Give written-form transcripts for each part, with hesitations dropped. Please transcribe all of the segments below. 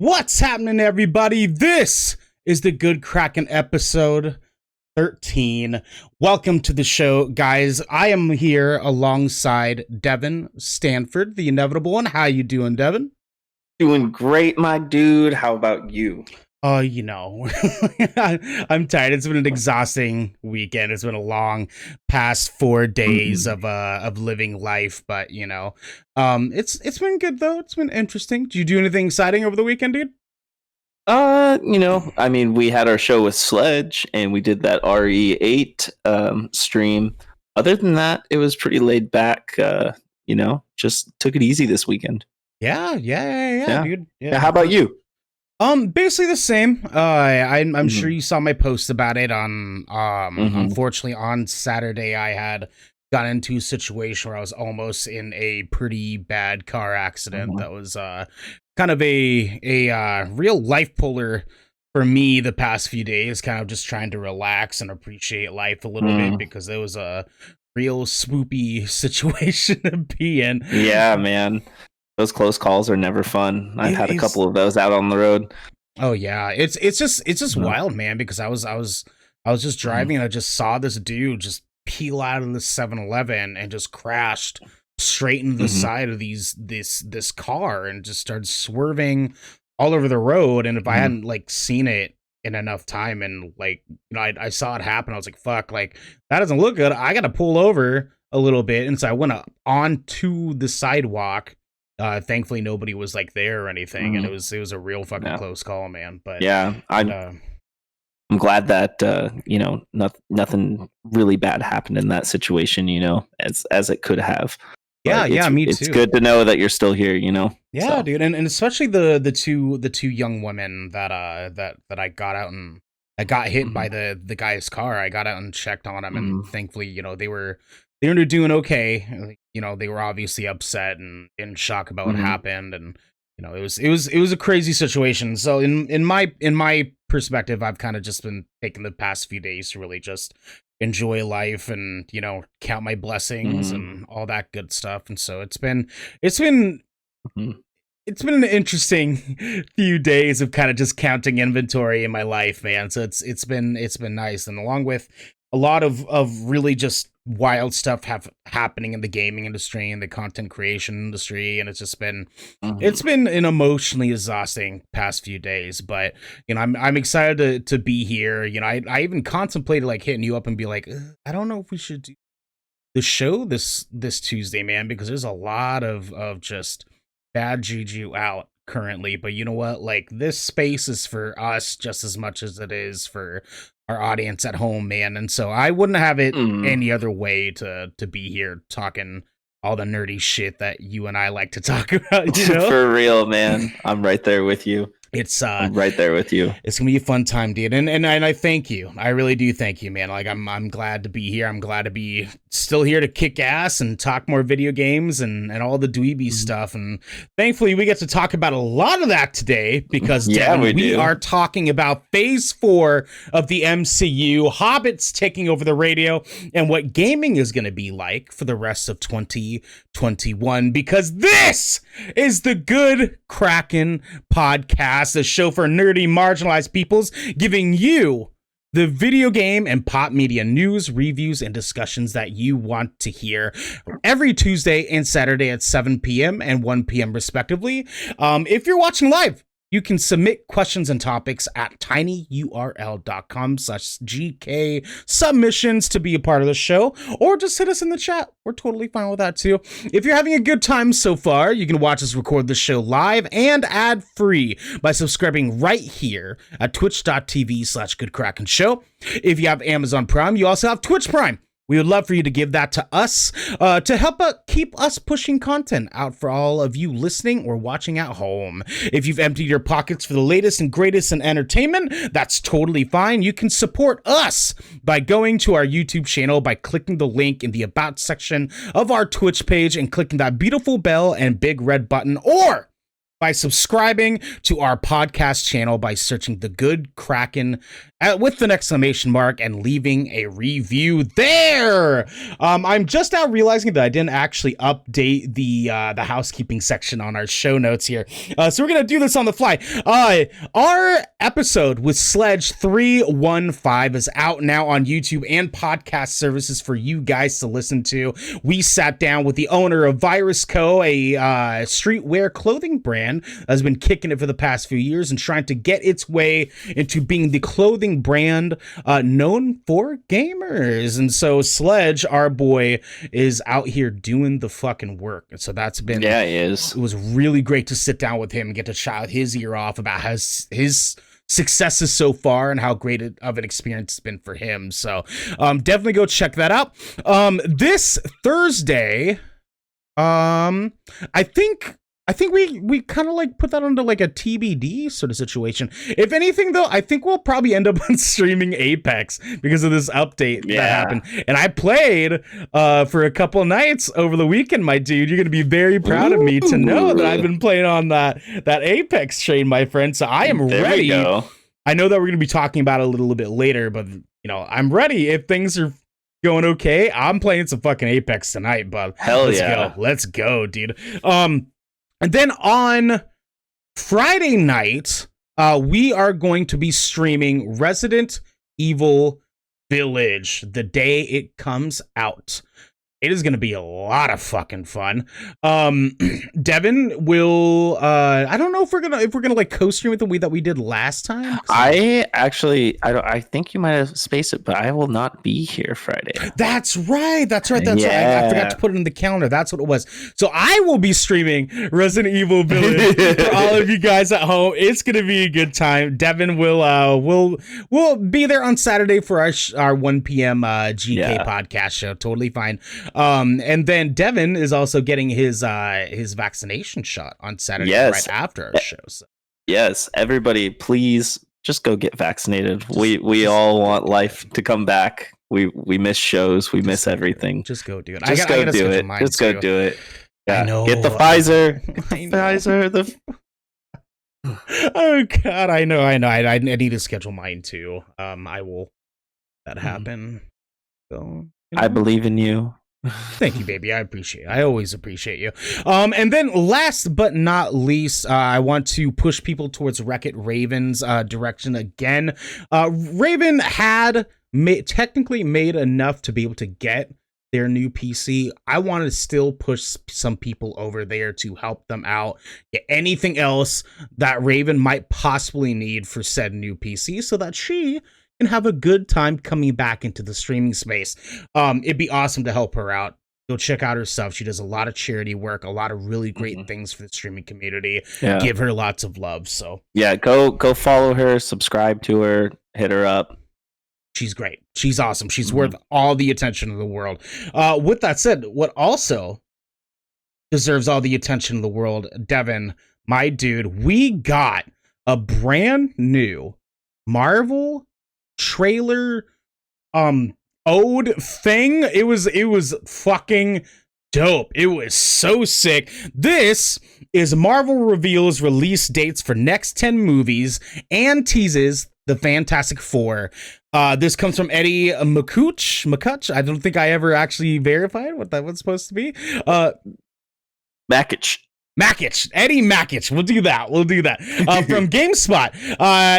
What's happening, everybody? This is the Good Kraken episode 13. Welcome to the show, guys. I am here alongside Devin Stanford, the inevitable one. How you doing, Devin? Doing great, my dude. How about you? Oh, I'm tired. It's been an exhausting weekend. It's been a long past 4 days of living life, but it's been good though. It's been interesting. Did you do anything exciting over the weekend, dude? We had our show with Sledge and we did that RE8 stream. Other than that, it was pretty laid back. Just took it easy this weekend. Yeah, dude. Yeah, how about you? Basically the same. I'm sure you saw my post about it on unfortunately on Saturday I had got into a situation where I was almost in a pretty bad car accident that was kind of a real life puller for me the past few days, kind of just trying to relax and appreciate life a little bit because it was a real swoopy situation to be in. Yeah, man. Those close calls are never fun. I've had a couple of those out on the road. Oh yeah, it's just wild, man, because I was just driving and I just saw this dude just peel out of the 7-Eleven and just crashed straight into the side of this car and just started swerving all over the road. And if I hadn't seen it in enough time and I saw it happen, I was like, fuck, that doesn't look good. I gotta pull over a little bit. And so I went up onto the sidewalk. Thankfully nobody was there or anything, and it was a real fucking close call, man. But yeah, I'm glad that nothing really bad happened in that situation, as it could have. Yeah, me too. It's good to know that you're still here, Yeah, so. Dude, and especially the two young women that I got out and I got hit by the guy's car. I got out and checked on them, and thankfully, they were doing okay. They were obviously upset and in shock about what happened, and it was a crazy situation. So in my perspective, I've kind of just been taking the past few days to really just enjoy life and count my blessings and all that good stuff. And so it's been an interesting few days of kind of just counting inventory in my life, man. So it's been nice, and along with a lot of really just wild stuff happening in the gaming industry and the content creation industry, and it's just been it's been an emotionally exhausting past few days. But I'm excited to be here. I even contemplated hitting you up and be like, I don't know if we should do the show this Tuesday, man, because there's a lot of just bad juju out currently. But you know what, this space is for us just as much as it is for our audience at home, man. And so I wouldn't have it any other way to be here talking all the nerdy shit that you and I like to talk about. For real, man. I'm right there with you. I'm right there with you. It's gonna be a fun time, dude, and I thank you. I really do thank you, man. I'm glad to be here. I'm glad to be still here to kick ass and talk more video games and all the dweeby stuff. And thankfully, we get to talk about a lot of that today because Devin, we are talking about Phase 4 of the MCU, Hobbits taking over the radio, and what gaming is going to be like for the rest of 2021. Because this is the Good Kraken podcast, a show for nerdy, marginalized peoples, giving you the video game and pop media news, reviews, and discussions that you want to hear every Tuesday and Saturday at 7 p.m. and 1 p.m. respectively. If you're watching live, you can submit questions and topics at tinyurl.com/GK submissions to be a part of the show, or just hit us in the chat. We're totally fine with that too. If you're having a good time so far, you can watch us record the show live and ad-free by subscribing right here at twitch.tv/GoodKrakenShow. If you have Amazon Prime, you also have Twitch Prime. We would love for you to give that to us to help keep us pushing content out for all of you listening or watching at home. If you've emptied your pockets for the latest and greatest in entertainment, that's totally fine. You can support us by going to our YouTube channel by clicking the link in the About section of our Twitch page and clicking that beautiful bell and big red button, or by subscribing to our podcast channel by searching The Good Kraken with an exclamation mark and leaving a review there. I'm just now realizing that I didn't actually update the housekeeping section on our show notes here. So we're going to do this on the fly. Our episode with Sledge 315 is out now on YouTube and podcast services for you guys to listen to. We sat down with the owner of Virus Co., a streetwear clothing brand that has been kicking it for the past few years and trying to get its way into being the clothing brand known for gamers. And so Sledge, our boy, is out here doing the fucking work. And so that's been, yeah, he is. It was really great to sit down with him and get to shout his ear off about his successes so far and how great of an experience it's been for him. So definitely go check that out. This Thursday, I think we kind of like put that under like a TBD sort of situation. If anything, though, I think we'll probably end up on streaming Apex because of this update that happened. And I played for a couple nights over the weekend, my dude. You're gonna be very proud of me to know that I've been playing on that Apex train, my friend. So I am ready. I know that we're gonna be talking about it a little bit later, but I'm ready if things are going okay. I'm playing some fucking Apex tonight, bud. Let's go, dude. And then on Friday night, we are going to be streaming Resident Evil Village the day it comes out. It is going to be a lot of fucking fun. Devin will, I don't know if we're gonna like co-stream with the way that we did last time. I think you might have spaced it, but I will not be here Friday. That's right. I forgot to put it in the calendar. That's what it was. So I will be streaming Resident Evil Village for all of you guys at home. It's gonna be a good time. Devin will be there on Saturday for our 1 p.m. GK podcast show. Totally fine. And then Devin is also getting his vaccination shot on Saturday right after our show. So. Yes, everybody, please just go get vaccinated. We all want life to come back. We miss shows. We miss everything. Just go do it. Just go do it. Just go do it. Yeah. I know. Get the Pfizer. Pfizer. Oh God, I know. I need to schedule mine too. I will. That happen. So I believe in you. Thank you, baby. I appreciate it. I always appreciate you. And then last but not least, I want to push people towards Wreck-It Raven's direction again. Raven had technically made enough to be able to get their new PC. I want to still push some people over there to help them out, get anything else that Raven might possibly need for said new PC so that she can have a good time coming back into the streaming space. It'd be awesome to help her out. Go check out her stuff. She does a lot of charity work, a lot of really great things for the streaming community. Yeah. Give her lots of love. So yeah, go follow her, subscribe to her, hit her up. She's great. She's awesome. She's worth all the attention in the world. With that said, what also deserves all the attention in the world, Devin, my dude, we got a brand new Marvel trailer ode thing. It was fucking dope. It was so sick. This is Marvel reveals release dates for next 10 movies and teases the Fantastic Four. This comes from Eddie McCutch. I don't think I ever actually verified what that was supposed to be. Mackich, Eddie Mackich. We'll do that. From GameSpot.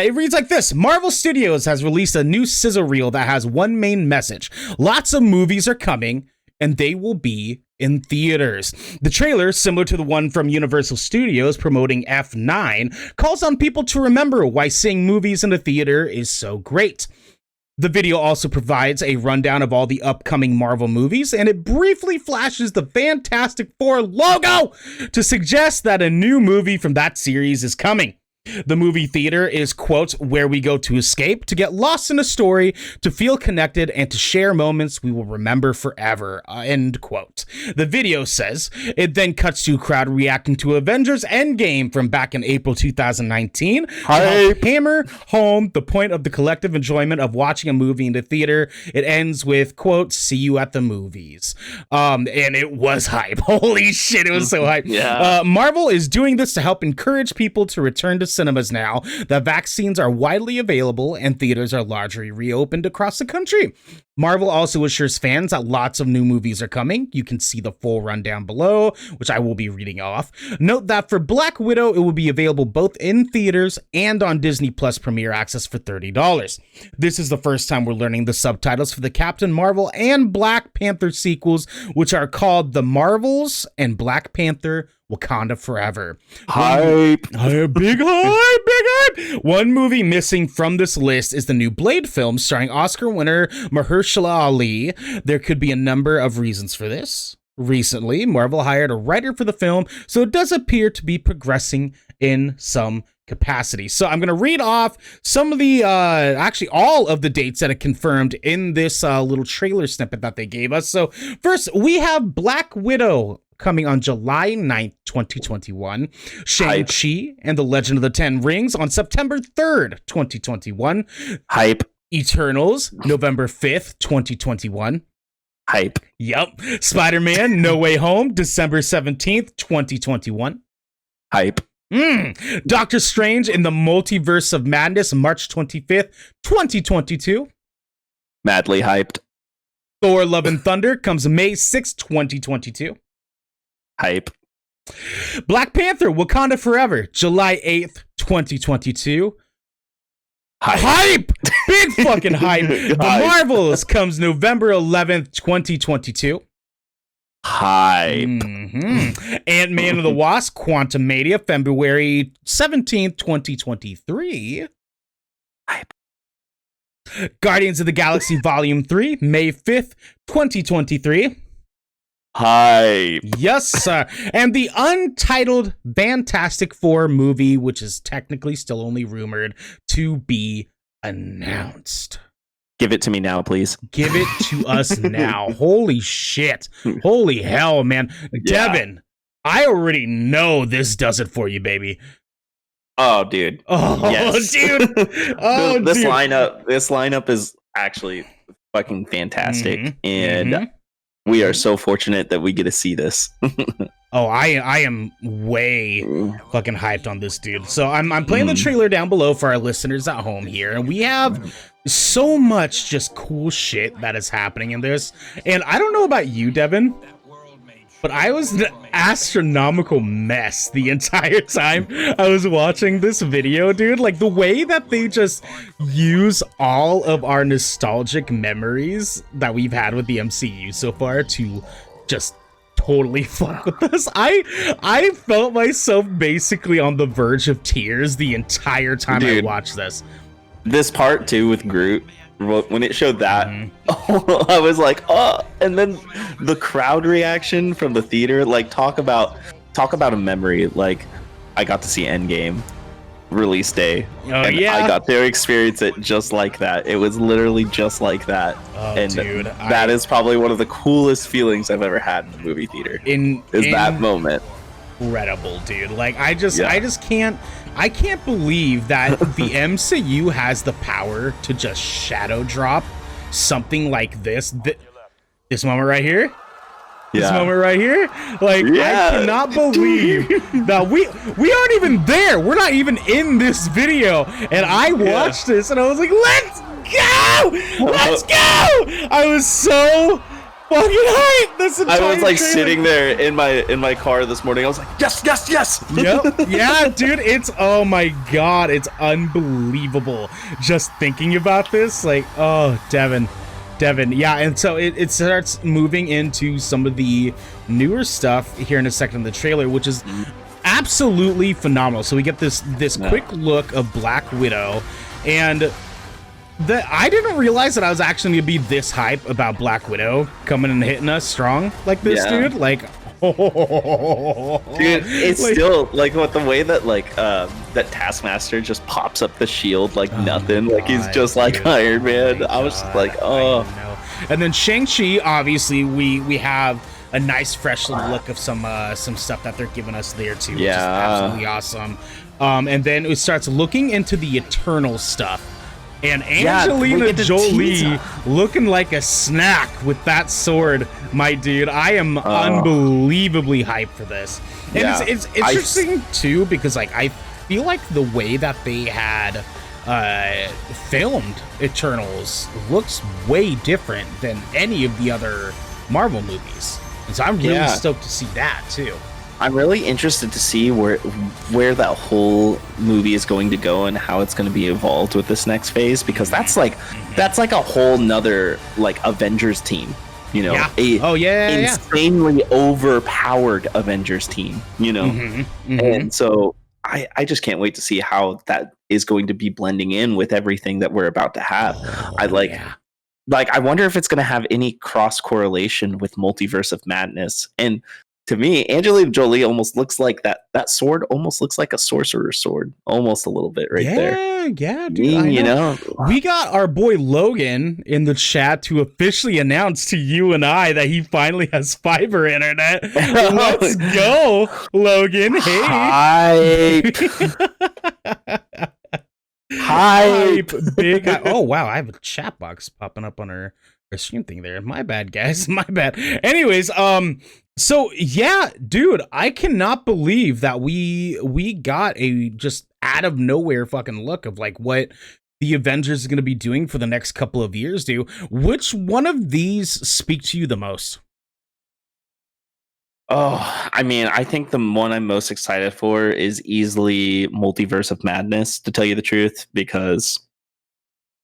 It reads like this. Marvel Studios has released a new sizzle reel that has one main message. Lots of movies are coming, and they will be in theaters. The trailer, similar to the one from Universal Studios promoting F9, calls on people to remember why seeing movies in the theater is so great. The video also provides a rundown of all the upcoming Marvel movies, and it briefly flashes the Fantastic Four logo to suggest that a new movie from that series is coming. The movie theater is, quote, where we go to escape, to get lost in a story, to feel connected, and to share moments we will remember forever, end quote. The video says, it then cuts to a crowd reacting to Avengers Endgame from back in April 2019. To hammer home the point of the collective enjoyment of watching a movie in the theater. It ends with, quote, see you at the movies. And it was hype. Holy shit, it was so hype. Yeah. Marvel is doing this to help encourage people to return to cinemas now that vaccines are widely available and theaters are largely reopened across the country. Marvel also assures fans that lots of new movies are coming. You can see the full rundown below, which I will be reading off. Note that for Black Widow, it will be available both in theaters and on Disney Plus Premier Access for $30. This is the first time we're learning the subtitles for the Captain Marvel and Black Panther sequels, which are called The Marvels and Black Panther Wakanda Forever. Hype. Big hype, big hype. One movie missing from this list is the new Blade film starring Oscar winner Mahershala Ali. There could be a number of reasons for this. Recently, Marvel hired a writer for the film, so it does appear to be progressing in some capacity. So I'm going to read off some of the, actually all of the dates that are confirmed in this little trailer snippet that they gave us. So first, we have Black Widow coming on July 9th, 2021. Shang-Chi and the Legend of the Ten Rings on September 3rd, 2021. Hype. Eternals, November 5th, 2021. Hype. Yep. Spider-Man, No Way Home, December 17th, 2021. Hype. Doctor Strange in the Multiverse of Madness, March 25th, 2022. Madly hyped. Thor Love and Thunder comes May 6th, 2022. Hype. Black Panther Wakanda Forever, July 8th, 2022. Hype! Big fucking hype. The Marvels comes November 11th, 2022. Hype. Ant-Man and the Wasp Quantumania, February 17th, 2023. Hype. Guardians of the Galaxy Volume 3, May 5th, 2023. Hype. Yes, sir. And the untitled Fantastic Four movie, which is technically still only rumored to be announced. Give it to me now, please. Give it to us now. Holy shit. Holy hell, man. Yeah. Devin, I already know this does it for you, baby. Oh, dude. Oh, yes. dude. Oh, this dude. lineup is actually fucking fantastic. And we are so fortunate that we get to see this. Oh, I am way fucking hyped on this, dude. So I'm playing the trailer down below for our listeners at home here, and we have so much just cool shit that is happening in this. And I don't know about you, Devin, but I was an astronomical mess the entire time I was watching this video, dude. Like, the way that they just use all of our nostalgic memories that we've had with the MCU so far to just totally fuck with us. I felt myself basically on the verge of tears the entire time, dude, I watched this. This part too with Groot, when it showed that, I was like, oh, and then the crowd reaction from the theater, like talk about a memory. Like, I got to see Endgame release day, and I got to experience it just like that. It was literally just like that. Oh, and dude, that is probably one of the coolest feelings I've ever had in the movie theater. That moment. Incredible, dude. Like, I can't believe that the MCU has the power to just shadow drop something like this. This moment right here. This moment right here. Like, I cannot believe that we aren't even there. We're not even in this video. And I watched this and I was like, let's go! Let's go! I was so fucking hyped this entire I was like trailer. Sitting there in my car this morning. I was like, yes. Yep. Yeah, dude, it's, oh my god, it's unbelievable just thinking about this. Like, oh, Devin, yeah. And so it starts moving into some of the newer stuff here in a second in the trailer, which is absolutely phenomenal. So we get this quick look of Black Widow, and I didn't realize that I was actually gonna be this hype about Black Widow coming and hitting us strong like this, dude. Like, Dude, it's Like, still like what the way that that Taskmaster just pops up the shield like oh my nothing, like he's god, just like dude. Iron Oh Man. my I was just god, like, I oh know. And then Shang-Chi, obviously, we have a nice fresh little look of some stuff that they're giving us there too, which is absolutely awesome. And then it starts looking into the Eternal stuff. And Angelina Jolie looking like a snack with that sword, my dude. I am unbelievably hyped for this. And it's interesting too, because like I feel like the way that they had filmed Eternals looks way different than any of the other Marvel movies. And so I'm really stoked to see that too. I'm really interested to see where that whole movie is going to go and how it's going to be evolved with this next phase, because that's like a whole nother like Avengers team, you know, insanely overpowered Avengers team, you know, and so I just can't wait to see how that is going to be blending in with everything that we're about to have. I wonder if it's going to have any cross correlation with Multiverse of Madness. And to me, Angelina Jolie almost looks like that sword almost looks like a sorcerer's sword, almost a little bit there. Yeah, dude. You know, we got our boy Logan in the chat to officially announce to you and I that he finally has fiber internet. Let's go, Logan. Hey. Hype. Big. Oh wow, I have a chat box popping up on our stream thing there. My bad, guys. My bad. Anyways, so yeah, dude, I cannot believe that we got a just out of nowhere fucking look of like what the Avengers is going to be doing for the next couple of years, dude. Which one of these speak to you the most? Oh, I mean, I think the one I'm most excited for is easily Multiverse of Madness, to tell you the truth, because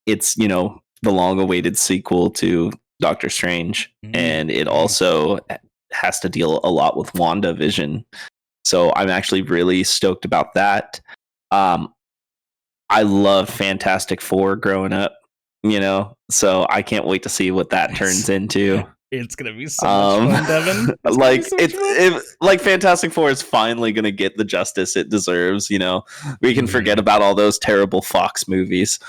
it's, you know, the long-awaited sequel to Doctor Strange, and it also has to deal a lot with WandaVision. So I'm actually really stoked about that. I love Fantastic Four growing up, you know, so I can't wait to see what that turns into. It's gonna be so much fun, Devin. Like Fantastic Four is finally gonna get the justice it deserves. You know, we can forget about all those terrible Fox movies.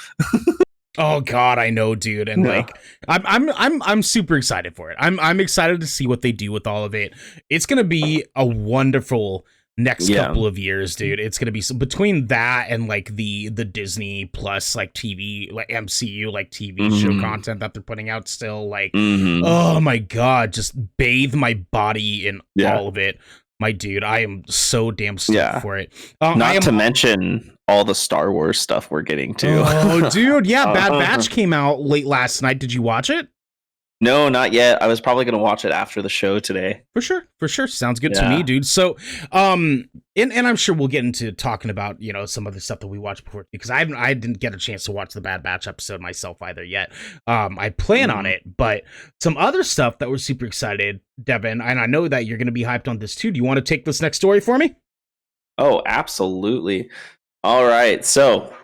Oh God, I know, dude, and like I'm super excited for it. I'm excited to see what they do with all of it. It's gonna be a wonderful next couple of years, dude. It's gonna be between that and like the Disney Plus like TV like MCU like TV show content that they're putting out still. Like, oh my God, just bathe my body in all of it. My dude, I am so damn stoked for it. Not to mention all the Star Wars stuff we're getting too. Oh, dude, yeah, Bad Batch came out late last night. Did you watch it? No, not yet. I was probably going to watch it after the show today. For sure. Sounds good to me, dude. So, and I'm sure we'll get into talking about, you know, some other stuff that we watched before, because I didn't get a chance to watch the Bad Batch episode myself either yet. I plan on it, but some other stuff that we're super excited, Devin, and I know that you're going to be hyped on this too. Do you want to take this next story for me? Oh, absolutely. All right. So,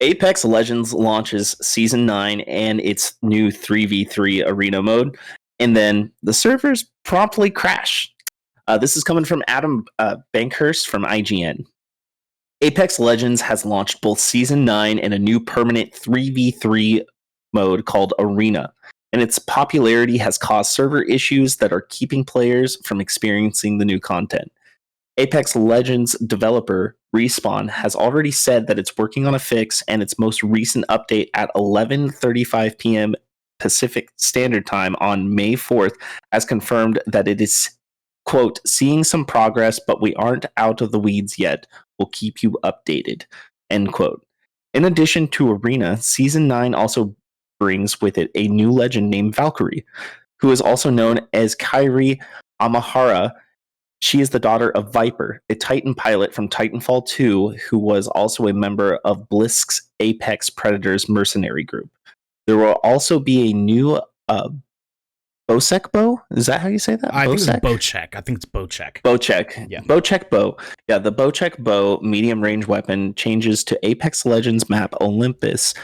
Apex Legends launches Season 9 and its new 3v3 arena mode, and then the servers promptly crash. This is coming from Adam Bankhurst from IGN. Apex Legends has launched both Season 9 and a new permanent 3v3 mode called Arena, and its popularity has caused server issues that are keeping players from experiencing the new content. Apex Legends developer Respawn has already said that it's working on a fix, and its most recent update at 11:35 p.m. Pacific Standard Time on May 4th has confirmed that it is, quote, seeing some progress, but we aren't out of the weeds yet. We'll keep you updated, end quote. In addition to Arena, Season 9 also brings with it a new legend named Valkyrie, who is also known as Kairi Amahara. She is the daughter of Viper, a Titan pilot from Titanfall 2, who was also a member of Blisk's Apex Predators mercenary group. There will also be a new Bosek bow? Is that how you say that? I think it's Bocek. Bocek. Yeah. Bocek bow. Yeah, the Bocek bow medium range weapon changes to Apex Legends map Olympus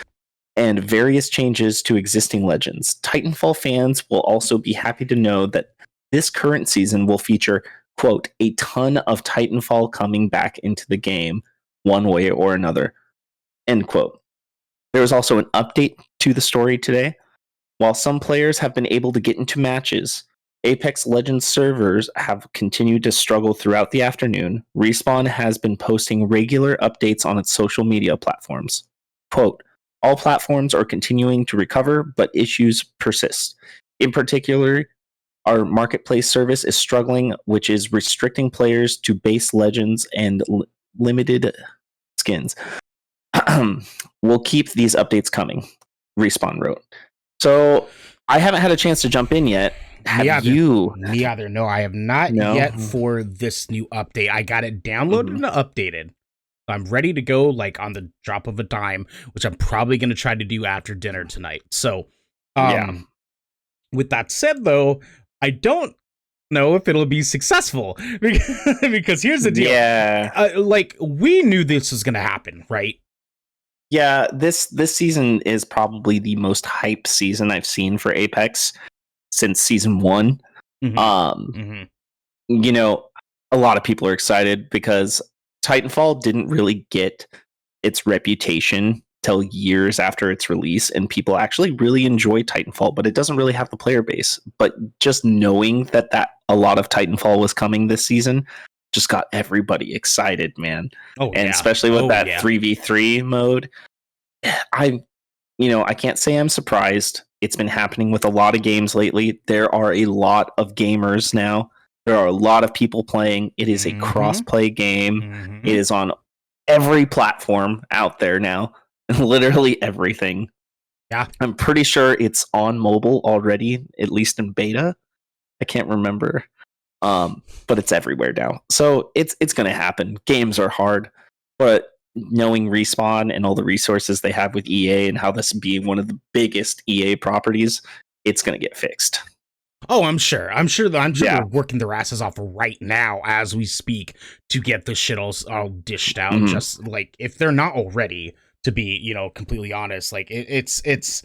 and various changes to existing legends. Titanfall fans will also be happy to know that this current season will feature, quote, a ton of Titanfall coming back into the game one way or another, end quote. There was also an update to the story today. While some players have been able to get into matches, Apex Legends servers have continued to struggle throughout the afternoon. Respawn has been posting regular updates on its social media platforms. Quote, all platforms are continuing to recover, but issues persist. In particular, our marketplace service is struggling, which is restricting players to base legends and limited skins. We'll keep these updates coming, Respawn wrote. So I haven't had a chance to jump in yet. Have you? Me either. No, I have not yet for this new update. I got it downloaded and updated. I'm ready to go like on the drop of a dime, which I'm probably going to try to do after dinner tonight. So, with that said, though, I don't know if it'll be successful because here's the deal. Yeah. Like we knew this was going to happen, right? Yeah, this season is probably the most hype season I've seen for Apex since season 1. You know, a lot of people are excited because Titanfall didn't really get its reputation till years after its release, and people actually really enjoy Titanfall, but it doesn't really have the player base. But just knowing that a lot of Titanfall was coming this season just got everybody excited, man. Especially with that 3v3 mode. I can't say I'm surprised. It's been happening with a lot of games lately. There are a lot of gamers now. There are a lot of people playing. It is a cross-play game. It is on every platform out there now. Literally everything. Yeah. I'm pretty sure it's on mobile already, at least in beta. I can't remember. But it's everywhere now. So it's going to happen. Games are hard, but knowing Respawn and all the resources they have with EA and how this being one of the biggest EA properties, it's going to get fixed. Oh, I'm sure they're working their asses off right now as we speak to get this shit all dished out. Just like if they're not already, to be, completely honest, like it's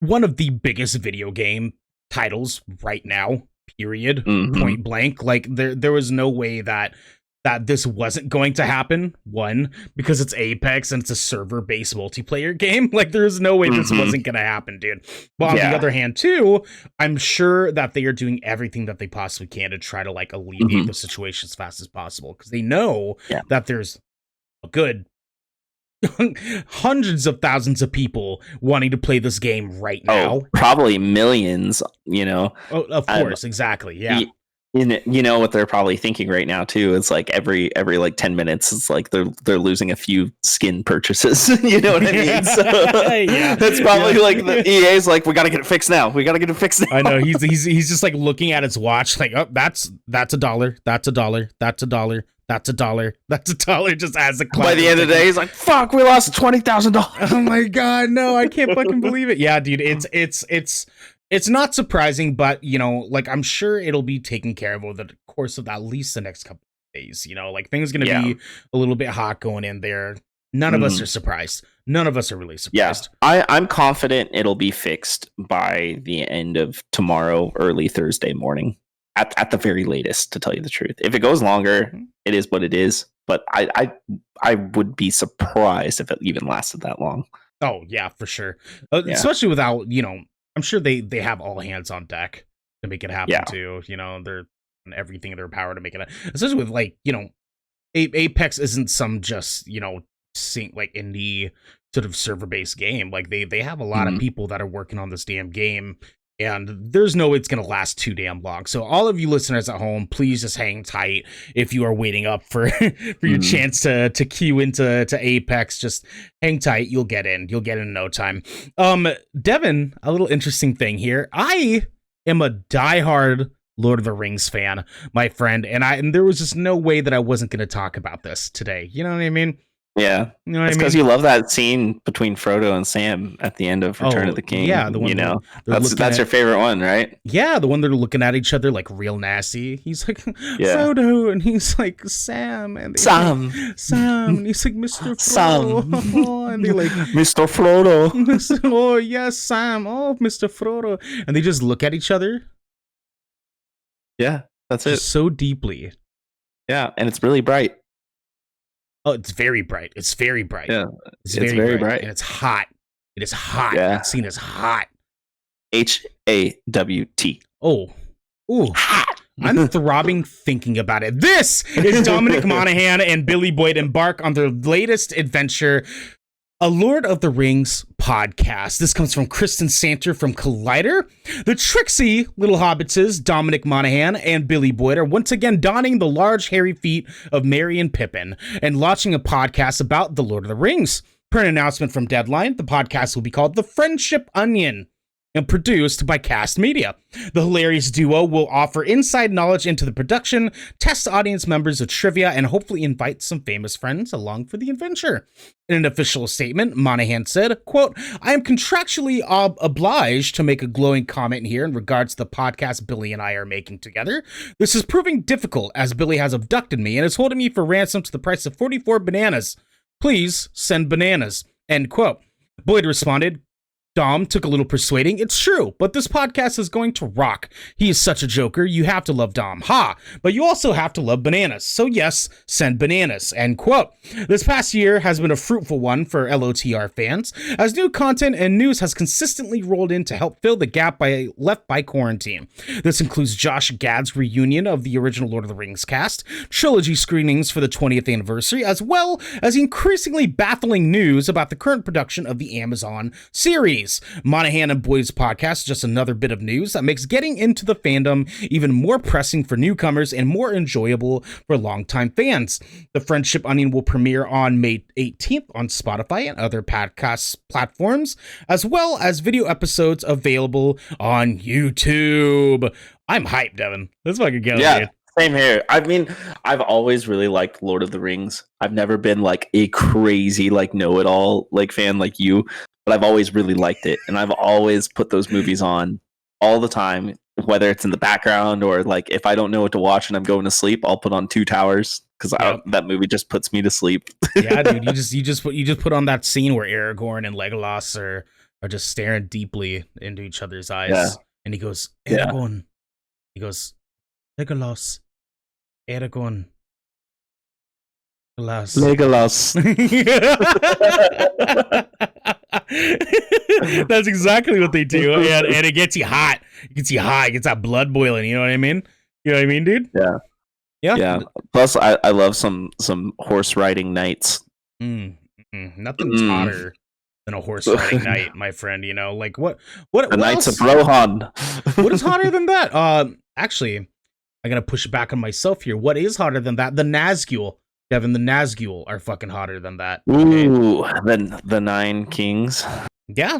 one of the biggest video game titles right now, period, point blank. Like there was no way that this wasn't going to happen. One, because it's Apex and it's a server-based multiplayer game. Like there's no way this wasn't going to happen, dude. But on the other hand, too, I'm sure that they are doing everything that they possibly can to try to like alleviate the situation as fast as possible, because they know that there's a good hundreds of thousands of people wanting to play this game right now. Oh, probably millions, Oh, of course, exactly. Yeah. You know what they're probably thinking right now too. It's like every like 10 minutes, it's like they're losing a few skin purchases. You know what I mean? So that's probably like the EA's like, we got to get it fixed now. I know he's just like looking at his watch, like, oh, that's $1, that's $1, that's $1. That's $1. That's $1. Just as a clock. By the end of the day, he's like, "Fuck, we lost $20,000." Oh my god, no! I can't fucking believe it. Yeah, dude, it's not surprising, but like I'm sure it'll be taken care of over the course of at least the next couple of days. Like things are gonna be a little bit hot going in there. None of us are surprised. None of us are really surprised. Yeah, I'm confident it'll be fixed by the end of tomorrow, early Thursday morning. At the very latest, to tell you the truth. If it goes longer, it is what it is. But I would be surprised if it even lasted that long. Oh yeah, for sure. Especially without, I'm sure they have all hands on deck to make it happen too. They're doing everything in their power to make it. Especially with like, Apex isn't some just like indie sort of server based game. Like they have a lot of people that are working on this damn game. And there's no way it's going to last too damn long. So all of you listeners at home, please just hang tight if you are waiting up for your chance to queue into Apex. Just hang tight. You'll get in. You'll get in no time. Devin, a little interesting thing here. I am a diehard Lord of the Rings fan, my friend. And there was just no way that I wasn't going to talk about this today. You know what I mean? Yeah, it's because you love that scene between Frodo and Sam at the end of Return of the King. Yeah, the one that's your favorite one, right? Yeah, the one they're looking at each other like real nasty. He's like Frodo, and he's like Sam, and Sam, and he's like Mr. Frodo, and they like Mr. Frodo. Oh yes, Sam. Oh, Mr. Frodo, and they just look at each other. Yeah, that's it. So deeply. Yeah, and it's really bright. Oh, it's very bright. It's very bright. Yeah, it's very bright. And it's hot. It is hot. Yeah. That scene is hot. HAWT. Oh. Ooh. I'm throbbing thinking about it. This is Dominic Monaghan and Billy Boyd embark on their latest adventure, a Lord of the Rings podcast. This comes from Kristen Santer from Collider. The tricksy little hobbitses, Dominic Monaghan and Billy Boyd, are once again donning the large hairy feet of Merry and Pippin and launching a podcast about the Lord of the Rings. Per an announcement from Deadline, the podcast will be called The Friendship Onion and produced by Cast Media. The hilarious duo will offer inside knowledge into the production, test audience members with trivia, and hopefully invite some famous friends along for the adventure. In an official statement, Monaghan said, quote, I am contractually obliged to make a glowing comment here in regards to the podcast Billy and I are making together. This is proving difficult as Billy has abducted me and is holding me for ransom to the price of 44 bananas. Please send bananas, end quote. Boyd responded, Dom took a little persuading. It's true, but this podcast is going to rock. He is such a joker. You have to love Dom. Ha! But you also have to love bananas. So yes, send bananas. End quote. This past year has been a fruitful one for LOTR fans, as new content and news has consistently rolled in to help fill the gap left by quarantine. This includes Josh Gad's reunion of the original Lord of the Rings cast, trilogy screenings for the 20th anniversary, as well as increasingly baffling news about the current production of the Amazon series. Monaghan and Boyd's podcast is just another bit of news that makes getting into the fandom even more pressing for newcomers and more enjoyable for longtime fans. The Friendship Onion will premiere on May 18th on Spotify and other podcast platforms, as well as video episodes available on YouTube. I'm hyped, Devin. Let's fucking go, dude. Same here. I mean, I've always really liked Lord of the Rings. I've never been like a crazy like know-it-all like fan like you. But I've always really liked it, and I've always put those movies on all the time, whether it's in the background or like if I don't know what to watch and I'm going to sleep, I'll put on Two Towers because that movie just puts me to sleep. Yeah, dude, you just put on that scene where Aragorn and Legolas are just staring deeply into each other's eyes, and he goes, Aragorn, he goes, Legolas, Aragorn. Legolas. That's exactly what they do, and it gets you hot. It gets you high. It gets that blood boiling. You know what I mean? You know what I mean, dude? Yeah. Plus, I love some horse riding nights. Nothing's hotter than a horse riding night, my friend. You know, like what the Knights of Rohan. What is hotter than that? Actually, I'm gonna push back on myself here. What is hotter than that? The Nazgul. Devin, the Nazgul are fucking hotter than that. Ooh, then the Nine Kings. Yeah,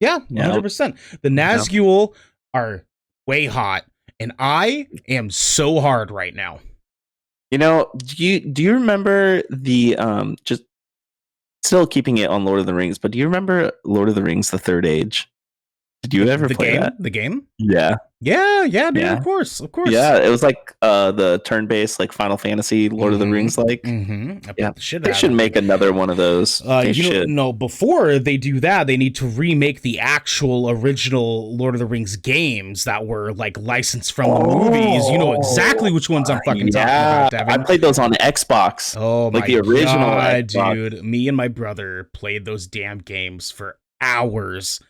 100%. The Nazgul are way hot, and I am so hard right now. You know, do you remember the just still keeping it on Lord of the Rings, but do you remember Lord of the Rings: The Third Age? Did you ever play that? The game? Yeah, dude, of course. Yeah, it was like the turn-based, like Final Fantasy, Lord of the Rings, like. Yeah, they should make another one of those. Before they do that, they need to remake the actual original Lord of the Rings games that were like licensed from the movies. You know exactly which ones I'm fucking talking about, Devin. I played those on Xbox. Oh my like the original God, Xbox. dude! Me and my brother played those damn games for hours.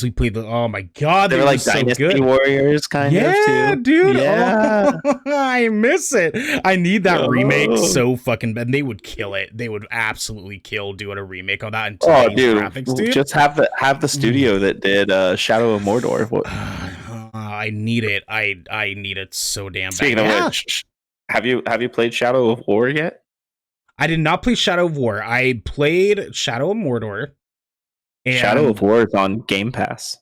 We played oh my God, they were like Dynasty Warriors kind of too. Dude. Yeah. Oh, I miss it. I need that remake so fucking bad. They would kill it. They would absolutely kill doing a remake on that. Graphics, dude. Just have the studio that did Shadow of Mordor. I need it. I need it so damn bad. Speaking of which, have you played Shadow of War yet? I did not play Shadow of War. I played Shadow of Mordor. And Shadow of War is on Game Pass.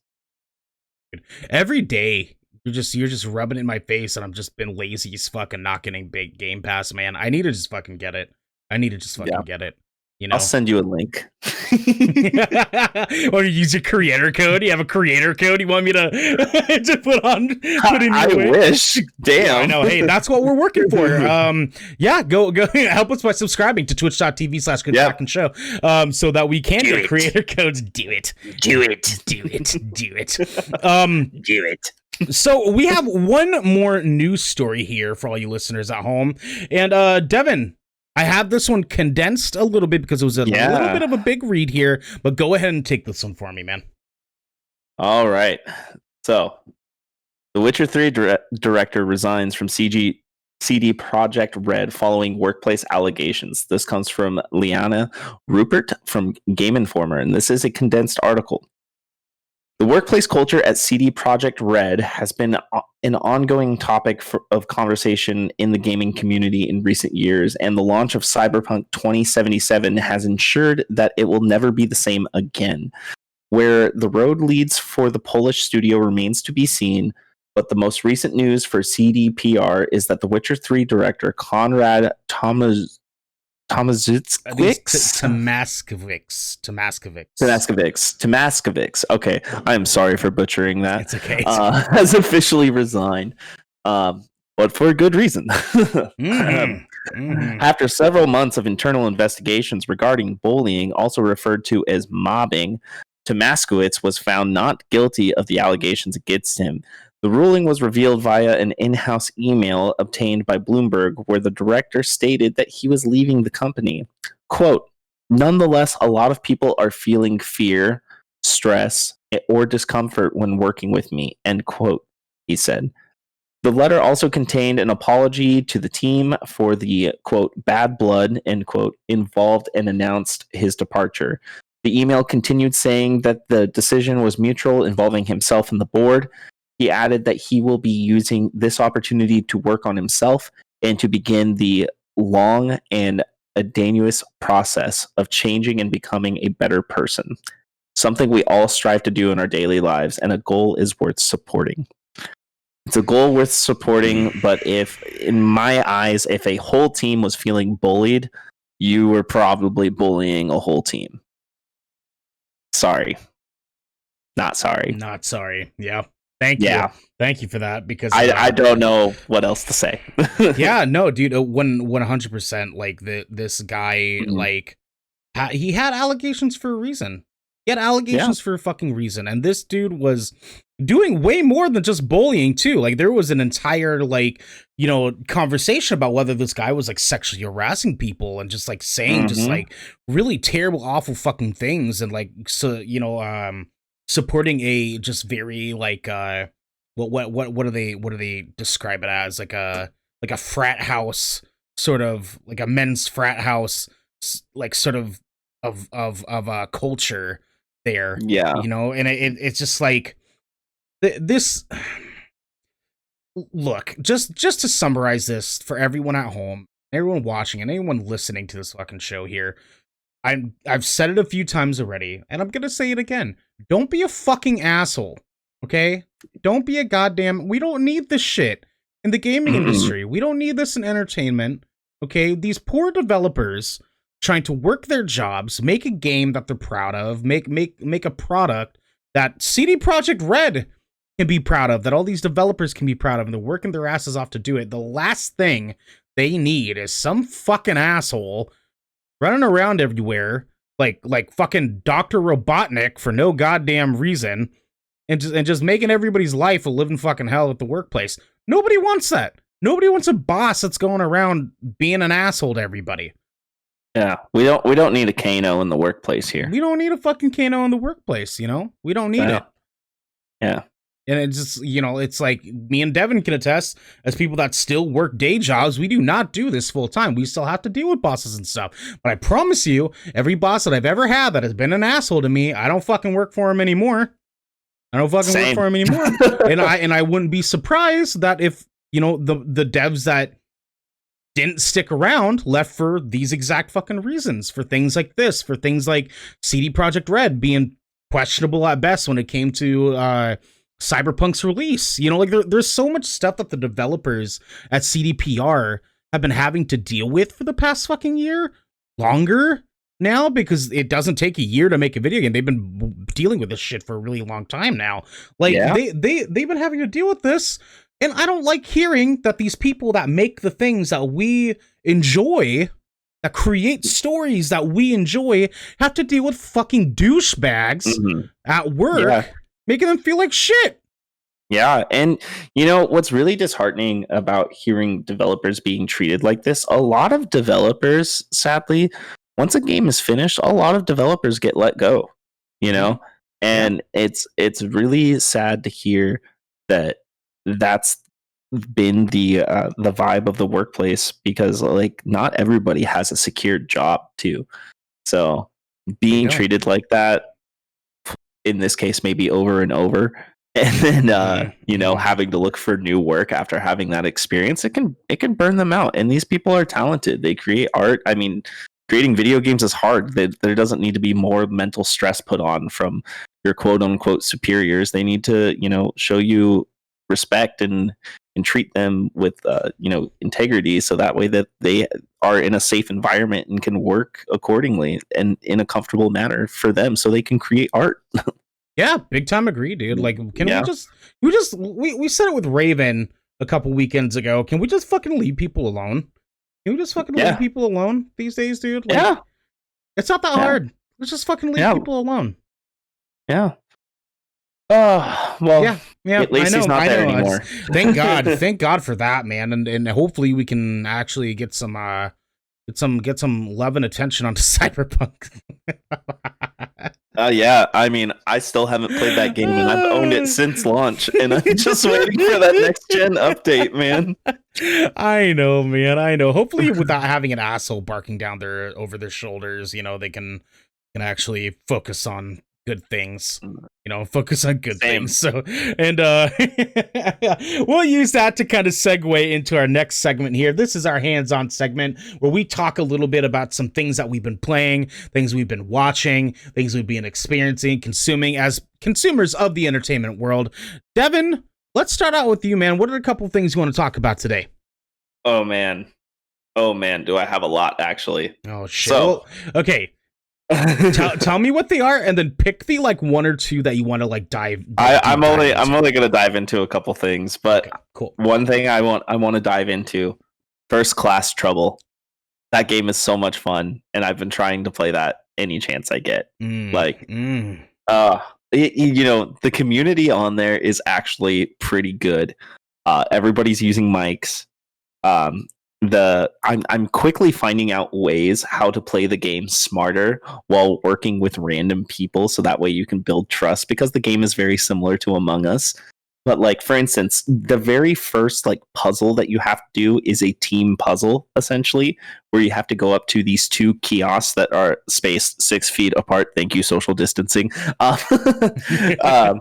Every day you're just rubbing it in my face, and I'm just been lazy as fucking not getting big Game Pass, man. I need to just fucking get it. Get it. You know? I'll send you a link. Or use your creator code. You have a creator code you want me to put in your I wish. Damn. I know. Hey, that's what we're working for. Go help us by subscribing to twitch.tv/Kraken show. So that we can get creator codes. Do it. So we have one more news story here for all you listeners at home. And Devin, I have this one condensed a little bit because it was a little bit of a big read here, but go ahead and take this one for me, man. All right. So, The Witcher 3 director resigns from CD Projekt Red following workplace allegations. This comes from Liana Rupert from Game Informer, and this is a condensed article. The workplace culture at CD Projekt Red has been an ongoing topic of conversation in the gaming community in recent years, and the launch of Cyberpunk 2077 has ensured that it will never be the same again. Where the road leads for the Polish studio remains to be seen, but the most recent news for CDPR is that The Witcher 3 director Konrad Tomaszewicz. Okay, I'm sorry for butchering that. It's okay. Has officially resigned, but for a good reason. After several months of internal investigations regarding bullying, also referred to as mobbing, Tomaszewicz was found not guilty of the allegations against him. The ruling was revealed via an in-house email obtained by Bloomberg, where the director stated that he was leaving the company. Quote, "Nonetheless, a lot of people are feeling fear, stress, or discomfort when working with me," end quote, he said. The letter also contained an apology to the team for the, quote, bad blood, end quote, involved, and announced his departure. The email continued saying that the decision was mutual, involving himself and the board. He added that he will be using this opportunity to work on himself and to begin the long and arduous process of changing and becoming a better person. Something we all strive to do in our daily lives, and a goal is worth supporting. It's a goal worth supporting, but if, in my eyes, if a whole team was feeling bullied, you were probably bullying a whole team. Sorry. Not sorry. Not sorry. Yeah. Thank you. Thank you for that, because I don't know what else to say. Yeah, no, dude, 100%. Like this guy, like he had allegations for a reason. He had allegations for a fucking reason, and this dude was doing way more than just bullying too. Like there was an entire conversation about whether this guy was like sexually harassing people and just like saying just like really terrible, awful fucking things, and like supporting a just very like what do they describe it as, like a frat house, sort of like a men's frat house, like sort of culture there. And it's just like this. Look, just to summarize this for everyone at home, everyone watching, and anyone listening to this fucking show here, I've said it a few times already, and I'm gonna say it again. Don't be a fucking asshole, okay? Don't be a goddamn... We don't need this shit in the gaming industry. We don't need this in entertainment, okay? These poor developers trying to work their jobs, make a game that they're proud of, make a product that CD Projekt Red can be proud of, that all these developers can be proud of, and they're working their asses off to do it. The last thing they need is some fucking asshole running around everywhere like fucking Dr. Robotnik for no goddamn reason, and just making everybody's life a living fucking hell at the workplace. Nobody wants that. Nobody wants a boss that's going around being an asshole to everybody. Yeah, we don't need a Kano in the workplace here. We don't need a fucking Kano in the workplace, you know? We don't need it. Yeah. And it's just, it's like me and Devin can attest, as people that still work day jobs, we do not do this full time. We still have to deal with bosses and stuff. But I promise you, every boss that I've ever had that has been an asshole to me, I don't fucking work for him anymore. Work for him anymore. and I wouldn't be surprised that if, the devs that didn't stick around left for these exact fucking reasons, for things like this, for things like CD Projekt Red being questionable at best when it came to Cyberpunk's release. There's so much stuff that the developers at CDPR have been having to deal with for the past fucking year, longer now, because it doesn't take a year to make a video game. They've been dealing with this shit for a really long time now. They've been having to deal with this, and I don't like hearing that these people that make the things that we enjoy, that create stories that we enjoy, have to deal with fucking douchebags at work, making them feel like shit. Yeah, and you know what's really disheartening about hearing developers being treated like this? A lot of developers, sadly, once a game is finished, a lot of developers get let go. You Hmm. know, Yeah. and it's really sad to hear that that's been the vibe of the workplace because like not everybody has a secured job too. So They being don't. treated like that in this case maybe over and over and then Hmm. you know Hmm. having to look for new work after having that experience it can burn them out, and these people are talented, they create art. I mean, creating video games is hard. There doesn't need to be more mental stress put on from your quote unquote superiors. They need to, you know, show you respect and treat them with you know, integrity, so that way that they are in a safe environment and can work accordingly and in a comfortable manner for them so they can create art. Yeah, big time agree, dude. Like, can Yeah. we said it with Raven a couple weekends ago. Can we just fucking leave people alone? Can we just fucking leave Yeah. people alone these days, dude? Like, Yeah. it's not that Yeah. hard. Let's just fucking leave Yeah. people alone. Yeah. Oh, well, Yeah, yeah, at least he's not I there know. anymore. Thank God for that, man. And hopefully we can actually get some love and attention onto Cyberpunk. Yeah, I mean, I still haven't played that game and I've owned it since launch and I'm just waiting for that next gen update, man. I know, man. I know. Hopefully, without having an asshole barking down their over their shoulders, you know, they can actually focus on good things. You know, focus on good Same. things. So, and we'll use that to kind of segue into our next segment here. This is our hands-on segment where we talk a little bit about some things that we've been playing, things we've been watching, things we've been experiencing, consuming as consumers of the entertainment world. Devin, let's start out with you, man. What are a couple things you want to talk about today? Oh man. Oh man, do I have a lot actually. Oh shit. So, Well, okay. Tell me what they are, and then pick the like one or two that you want to like I'm only into. I'm only gonna dive into a couple things, but Okay, cool. one thing I want to dive into, First Class Trouble. That game is so much fun, and I've been trying to play that any chance I get. Like, uh, you know, the community on there is actually pretty good. Everybody's using mics. Um, I'm quickly finding out ways how to play the game smarter while working with random people, so that way you can build trust, because the game is very similar to Among Us. But like, for instance, the very first like puzzle that you have to do is a team puzzle, essentially, where you have to go up to these two kiosks that are spaced 6 feet apart. Thank you, social distancing. Um, um,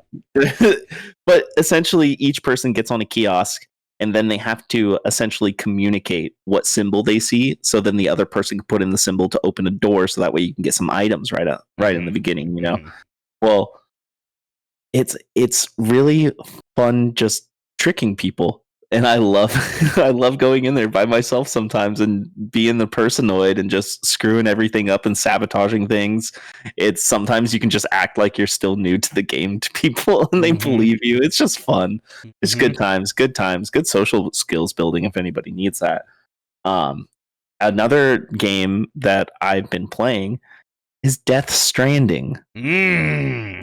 but essentially, each person gets on a kiosk, and then they have to essentially communicate what symbol they see. So then the other person can put in the symbol to open a door, so that way you can get some items right in the beginning. You know, well, it's really fun just tricking people, and I love I love going in there by myself sometimes and being the personoid and just screwing everything up and sabotaging things. It's sometimes you can just act like you're still new to the game to people and they believe you. It's just fun. It's good times, good social skills building if anybody needs that. um Another game that I've been playing is Death Stranding.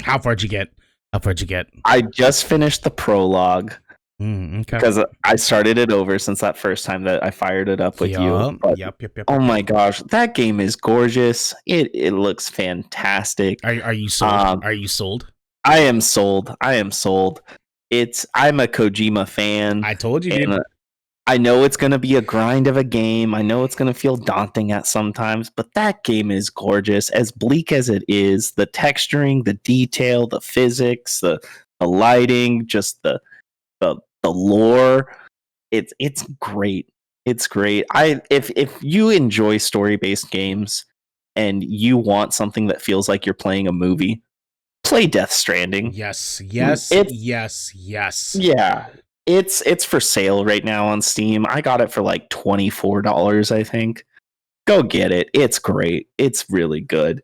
How far'd you get? How far'd you get? I just finished the prologue Okay. because I started it over since that first time that I fired it up with you. But, Yep. oh my gosh, that game is gorgeous. It looks fantastic. Are you sold? Are you sold? I am sold. I am sold. I'm a Kojima fan. I told you, dude. I know it's going to be a grind of a game. I know it's going to feel daunting at sometimes, but that game is gorgeous. As bleak as it is, the texturing, the detail, the physics, the lighting, just the lore, it's great. It's great. If you enjoy story-based games and you want something that feels like you're playing a movie, play Death Stranding. Yes. Yeah. It's for sale right now on Steam. I got it for like $24, I think. Go get it. It's great. It's really good.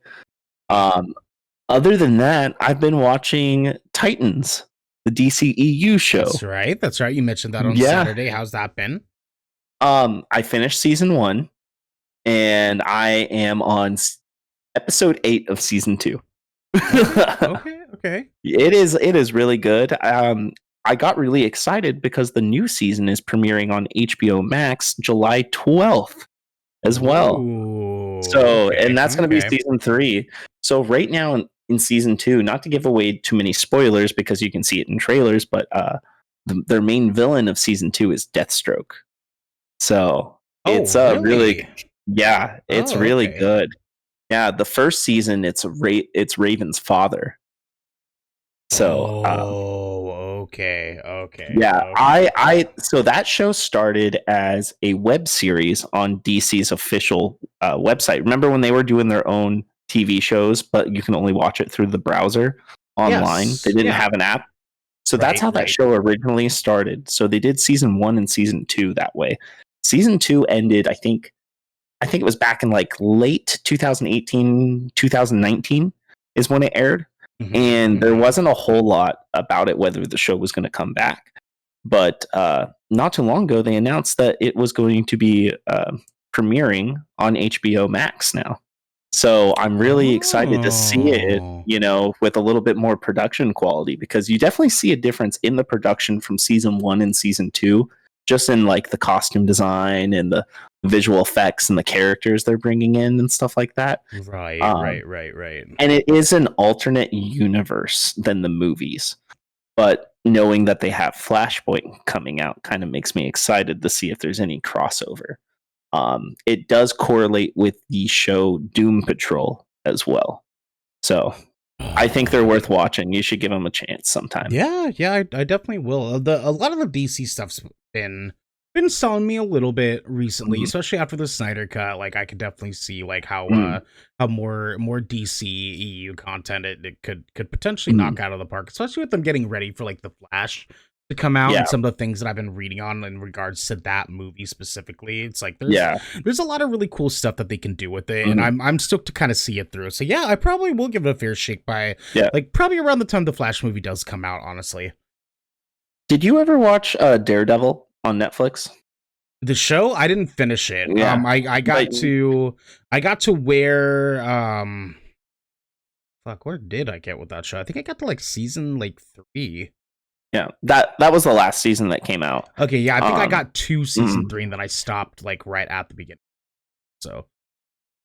Other than that, I've been watching Titans, the DCEU show. That's right. You mentioned that on Saturday. How's that been? I finished season 1 and I am on episode 8 of season 2. Okay. It is really good. I got really excited because the new season is premiering on HBO Max July 12th as well. Ooh, So, and okay, that's going to be okay. season 3. So right now in season 2, not to give away too many spoilers because you can see it in trailers, but their main villain of season 2 is Deathstroke. So Oh, it's really, really? yeah, it's Oh, really okay. good. Yeah, the first season it's Raven's father. So Oh, okay, okay, yeah, okay. so that show started as a web series on DC's official website. Remember when they were doing their own TV shows, but you can only watch it through the browser online? They Yes, didn't yeah. have an app. So that's Right, how that right. show originally started. So they did season 1 and season 2 that way. Season 2 ended, I think it was back in like late 2018, 2019 is when it aired. Mhm, And there mhm. wasn't a whole lot about it, whether the show was going to come back. But not too long ago, they announced that it was going to be premiering on HBO Max now. So I'm really excited to see it, Oh. with a little bit more production quality because you definitely see a difference in the production from season 1 and season 2, just in like the costume design and the visual effects and the characters they're bringing in and stuff like that. Right, Um, right, right, right. and it is an alternate universe than the movies. But knowing that they have Flashpoint coming out kind of makes me excited to see if there's any crossover. It does correlate with the show Doom Patrol as well. So I think they're worth watching. You should give them a chance sometime. Yeah, yeah, I definitely will. A lot of the DC stuff's been selling me a little bit recently, Mhm. especially after the Snyder cut. Like I could definitely see like Mm, how more DC EU content it could potentially mm. knock out of the park, especially with them getting ready for like the Flash to come out Yeah, and some of the things that I've been reading on in regards to that movie specifically. It's like yeah. there's a lot of really cool stuff that they can do with it, and Mhm. I'm stoked to kind of see it through. So yeah, I probably will give it a fair shake by Yeah. like probably around the time the Flash movie does come out, honestly. Did you ever watch Daredevil on Netflix? The show, I didn't finish it. Yeah, but I got to where fuck, where did I get with that show? I think I got to like season like 3. yeah, that was the last season that came out. Okay, yeah, I think I Um, got to season mm. 3 and then I stopped like right at the beginning. So,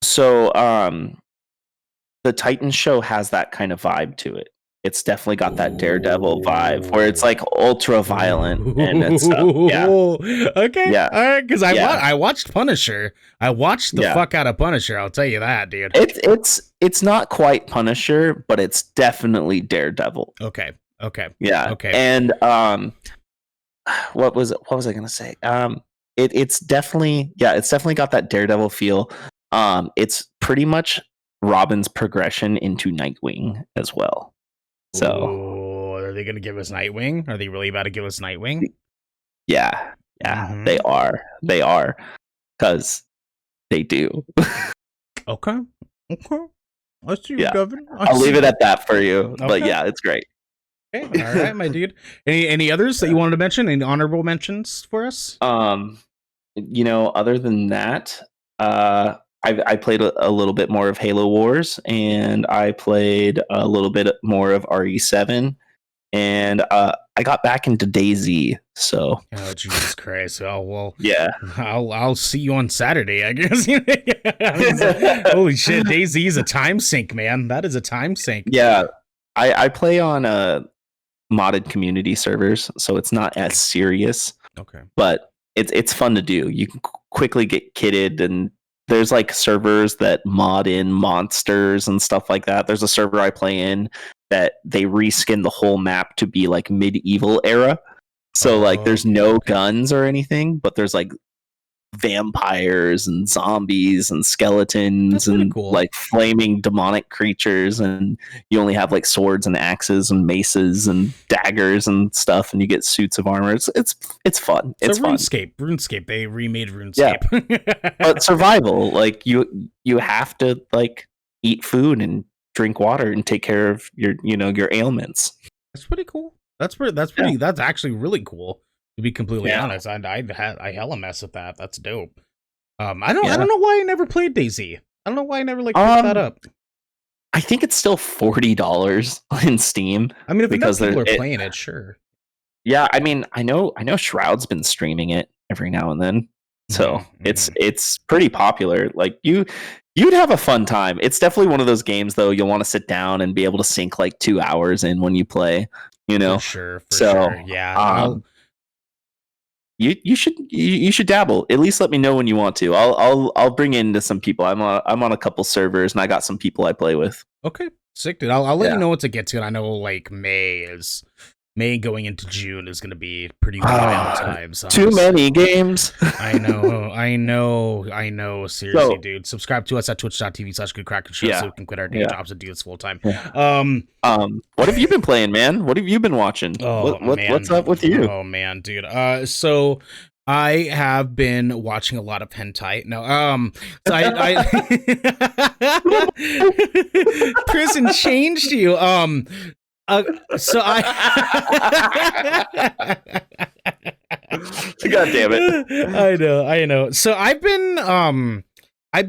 So the Titan show has that kind of vibe to it. It's definitely got that Daredevil vibe where it's ooh. like ultra violent and it's yeah, Okay, yeah, all right, because yeah, I watched Punisher. I watched the yeah. fuck out of Punisher. I'll tell you that, dude. It's not quite Punisher, but it's definitely Daredevil. Okay, okay, Yeah, okay. and what was I gonna say? It's definitely, yeah, it's definitely got that Daredevil feel. It's pretty much Robin's progression into Nightwing as well. So Ooh, are they gonna give us Nightwing? Are they really about to give us Nightwing? yeah, yeah, they Mm-hmm. are, they are, because they do. Okay. Okay. I see you, Yeah, Devin. I I'll leave see it you. at that for you. But Okay. yeah, it's great. Okay. All right, my dude. Any others that you wanted to mention? Any honorable mentions for us? um, other than that, I played a little bit more of Halo Wars, and I played a little bit more of RE7, and I got back into DayZ. So Oh Jesus Christ! Oh well, yeah, I'll see you on Saturday, I guess. Holy shit, DayZ is a time sink, man. That is a time sink. yeah. I play on modded community servers, so it's not as serious, Okay. but it's fun to do. You can quickly get kitted, and there's like servers that mod in monsters and stuff like that. There's a server I play in that they reskin the whole map to be like medieval era. So like there's Okay. no Okay. guns or anything, but there's like vampires and zombies and skeletons That's pretty and cool. like flaming demonic creatures, and you only have like swords and axes and maces and daggers and stuff, and you get suits of armor. It's fun. So It's fun. RuneScape. They remade Yeah, but RuneScape. survival, like you have to like eat food and drink water and take care of your ailments. That's pretty cool. Yeah, That's actually really cool. To be completely yeah, honest, I hella mess with that. That's dope. I yeah. don't know why I never played DayZ. I don't know why I never like picked that Um, up. I think it's still $40 in Steam I mean, if enough because people are playing it, sure. Yeah, I mean, I know Shroud's been streaming it every now and then. So it's pretty popular. Like you'd have a fun time. It's definitely one of those games though, you'll want to sit down and be able to sink like 2 hours in when you play, you For know? sure, for So sure. Yeah, I'll. um you should dabble. At least let me know when you want to. I'll bring in some people. I'm on a couple servers and I got some people I play with. Okay, sick, dude. I'll let you Yeah. know what to get to. And I know like May going into June is gonna be pretty wild times. Too many games. I know. Seriously, So dude. Subscribe to us at twitch.tv/goodkraken show so yeah, we can quit our day yeah, jobs and do this full time. yeah. Um, What have you been playing, man? What have you been watching? oh What's man. up with you? Oh man, dude. So I have been watching a lot of hentai. No, so I prison changed you. So I God damn it. I know. So I've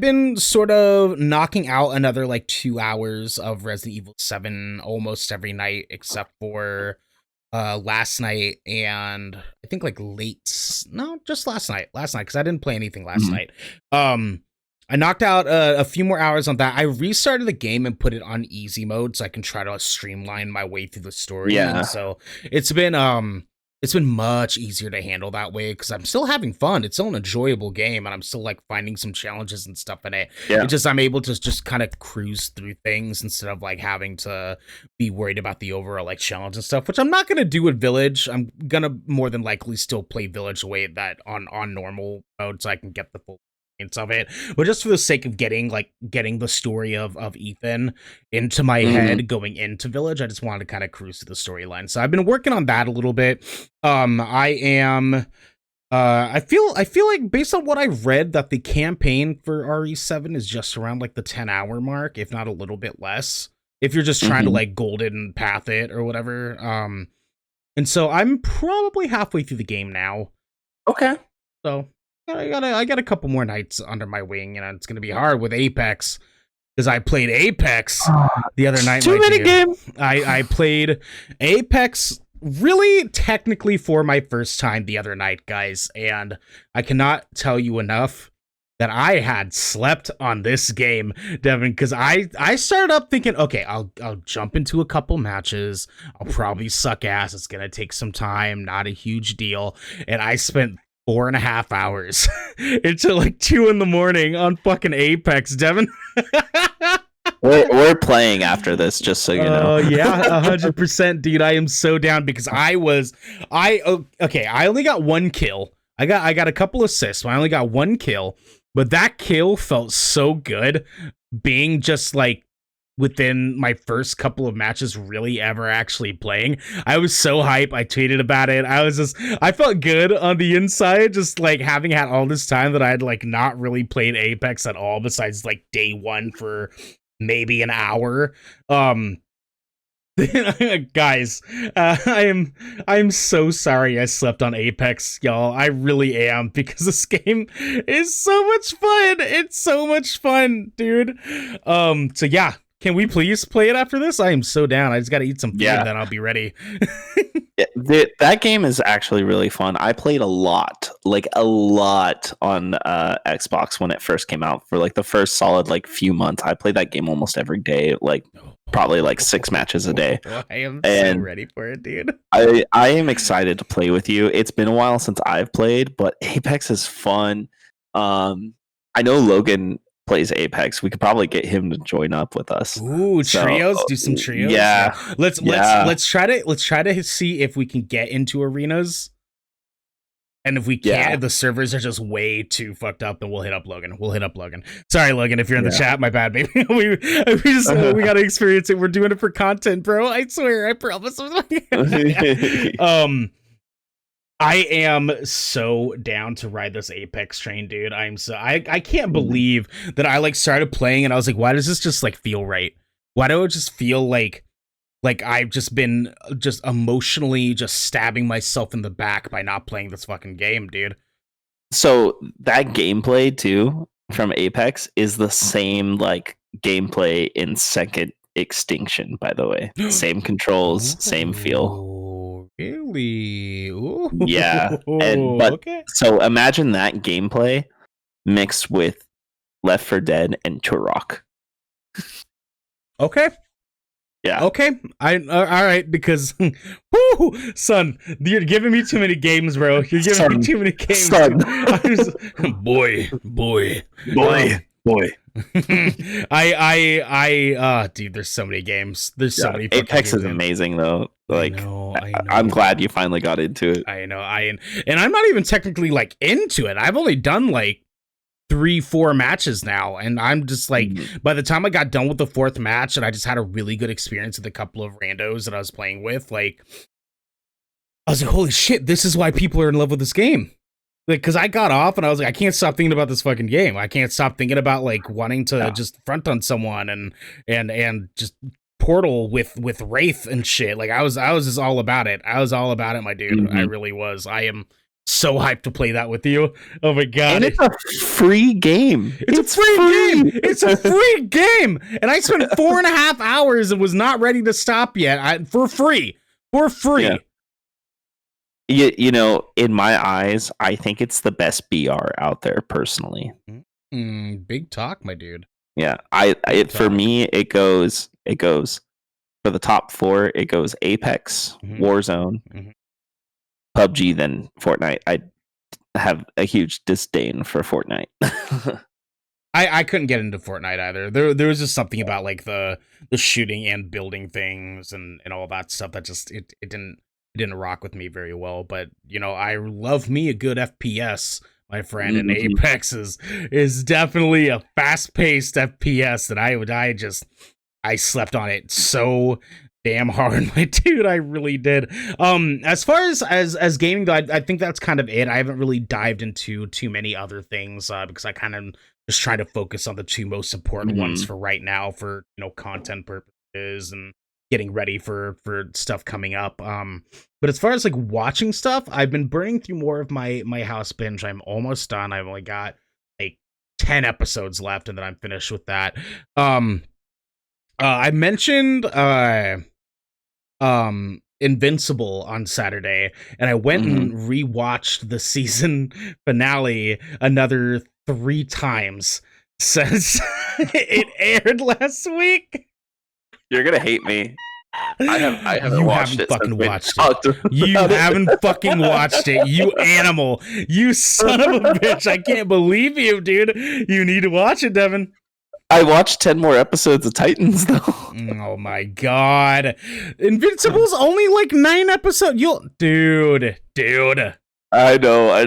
been sort of knocking out another like 2 hours of Resident Evil 7 almost every night, except for last night and I think like no, just last night. Last night, because I didn't play anything last Mhm. night. I knocked out a few more hours on that. I restarted the game and put it on easy mode so I can try to streamline my way through the story. Yeah. And so it's been much easier to handle that way because I'm still having fun. It's still an enjoyable game, and I'm still like finding some challenges and stuff in it. Yeah. It's just I'm able to just kind of cruise through things instead of like having to be worried about the overall like challenge and stuff, which I'm not gonna do with Village. I'm gonna more than likely still play Village the way that on normal mode so I can get the full of it, but just for the sake of getting the story of Ethan into my head going into Village, I just wanted to kind of cruise through the storyline. So I've been working on that a little bit. I am I feel like based on what I've read that the campaign for RE7 is just around like the 10-hour mark, if not a little bit less, if you're just trying to like golden path it or whatever. And so I'm probably halfway through the game now. Okay. So I got a couple more nights under my wing, and it's gonna be hard with Apex because I played Apex the other night. Too many games. I played Apex really technically for my first time the other night, guys, and I cannot tell you enough that I had slept on this game, Devin, because I started up thinking, okay, I'll jump into a couple matches. I'll probably suck ass. It's gonna take some time, not a huge deal, and I spent 4.5 hours until like 2 a.m. on fucking Apex, Devin. We're playing after this, just so you know. Oh yeah, 100%, dude. I am so down because I only got one kill. I got a couple assists. I only got one kill, but that kill felt so good, being just like within my first couple of matches really ever actually playing. I was so hype. I tweeted about it. I felt good on the inside, just like having had all this time that I had like not really played Apex at all besides like day one for maybe an hour. Guys, I'm so sorry I slept on Apex, y'all. I really am, because this game is so much fun. It's so much fun, dude. So yeah, can we please play it after this? I am so down. I just gotta eat some food and then I'll be ready. That game is actually really fun. I played a lot on Xbox when it first came out. For like the first solid like few months, I played that game almost every day, like probably like 6 matches a day. I am so ready for it, dude. I am excited to play with you. It's been a while since I've played, but Apex is fun. I know Logan plays Apex. We could probably get him to join up with us. Ooh, trios, do some trios. Yeah. Let's try to see if we can get into arenas. And if we can't, the servers are just way too fucked up, then we'll hit up Logan. Sorry, Logan, if you're in the chat, my bad, baby. we gotta experience it. We're doing it for content, bro. I swear, I promise. I am so down to ride this Apex train, dude. I can't believe that I like started playing and I was like, why does this just like feel right? Why do I just feel like I've just been just emotionally just stabbing myself in the back by not playing this fucking game, dude? So that gameplay too from Apex is the same like gameplay in Second Extinction, by the way. Same controls, same feel. Really? Ooh, Yeah, but okay. so imagine that gameplay mixed with Left 4 Dead and Turok. Okay. Yeah. Okay, all right, because, whoo, son, you're giving me too many games, bro. You're giving me Son, too many games, son, dude. I just, boy. boy, Um, boy. dude, there's so many games. There's so Yeah, many fucking Apex games is in. amazing though. Like, I I'm know, glad you finally got into it. I know. And I'm not even technically like into it. I've only done like 3-4 matches now, and I'm just like, by the time I got done with the 4th match and I just had a really good experience with a couple of randos that I was playing with, like, I was like, holy shit, this is why people are in love with this game. Like, because I got off and I was like, I can't stop thinking about this fucking game. I can't stop thinking about like wanting to just front on someone and just Portal with Wraith and shit. Like, I was just all about it. I was all about it, my dude. I really was. I am so hyped to play that with you. Oh my god. And it's a free game. It's a free game. It's a free game. And I spent 4.5 hours and was not ready to stop yet. For free. For free. Yeah. You know, in my eyes, I think it's the best BR out there personally. Big talk, my dude. Yeah. For me, it goes for the top 4, it goes Apex, Warzone, PUBG, then Fortnite. I have a huge disdain for Fortnite. I couldn't get into Fortnite either. There was just something about like the shooting and building things and all that stuff that just it didn't rock with me very well. But you know, I love me a good FPS, my friend, and Apex is definitely a fast paced FPS that I slept on it so damn hard, my dude. I really did. As far as gaming though, I think that's kind of it. I haven't really dived into too many other things because I kind of just try to focus on the 2 most important ones for right now, for you know, content purposes and getting ready for stuff coming up. But as far as like watching stuff, I've been burning through more of my house binge. I'm almost done. I've only got like 10 episodes left, and then I'm finished with that. I mentioned Invincible on Saturday, and I went and rewatched the season finale another 3 times since it aired last week. You're gonna hate me. I haven't watched it. You haven't fucking watched it, you animal. You son of a bitch. I can't believe you, dude. You need to watch it, Devin. I watched 10 more episodes of Titans, though. Oh my god. Invincible's only like 9 episodes. Dude. I know. I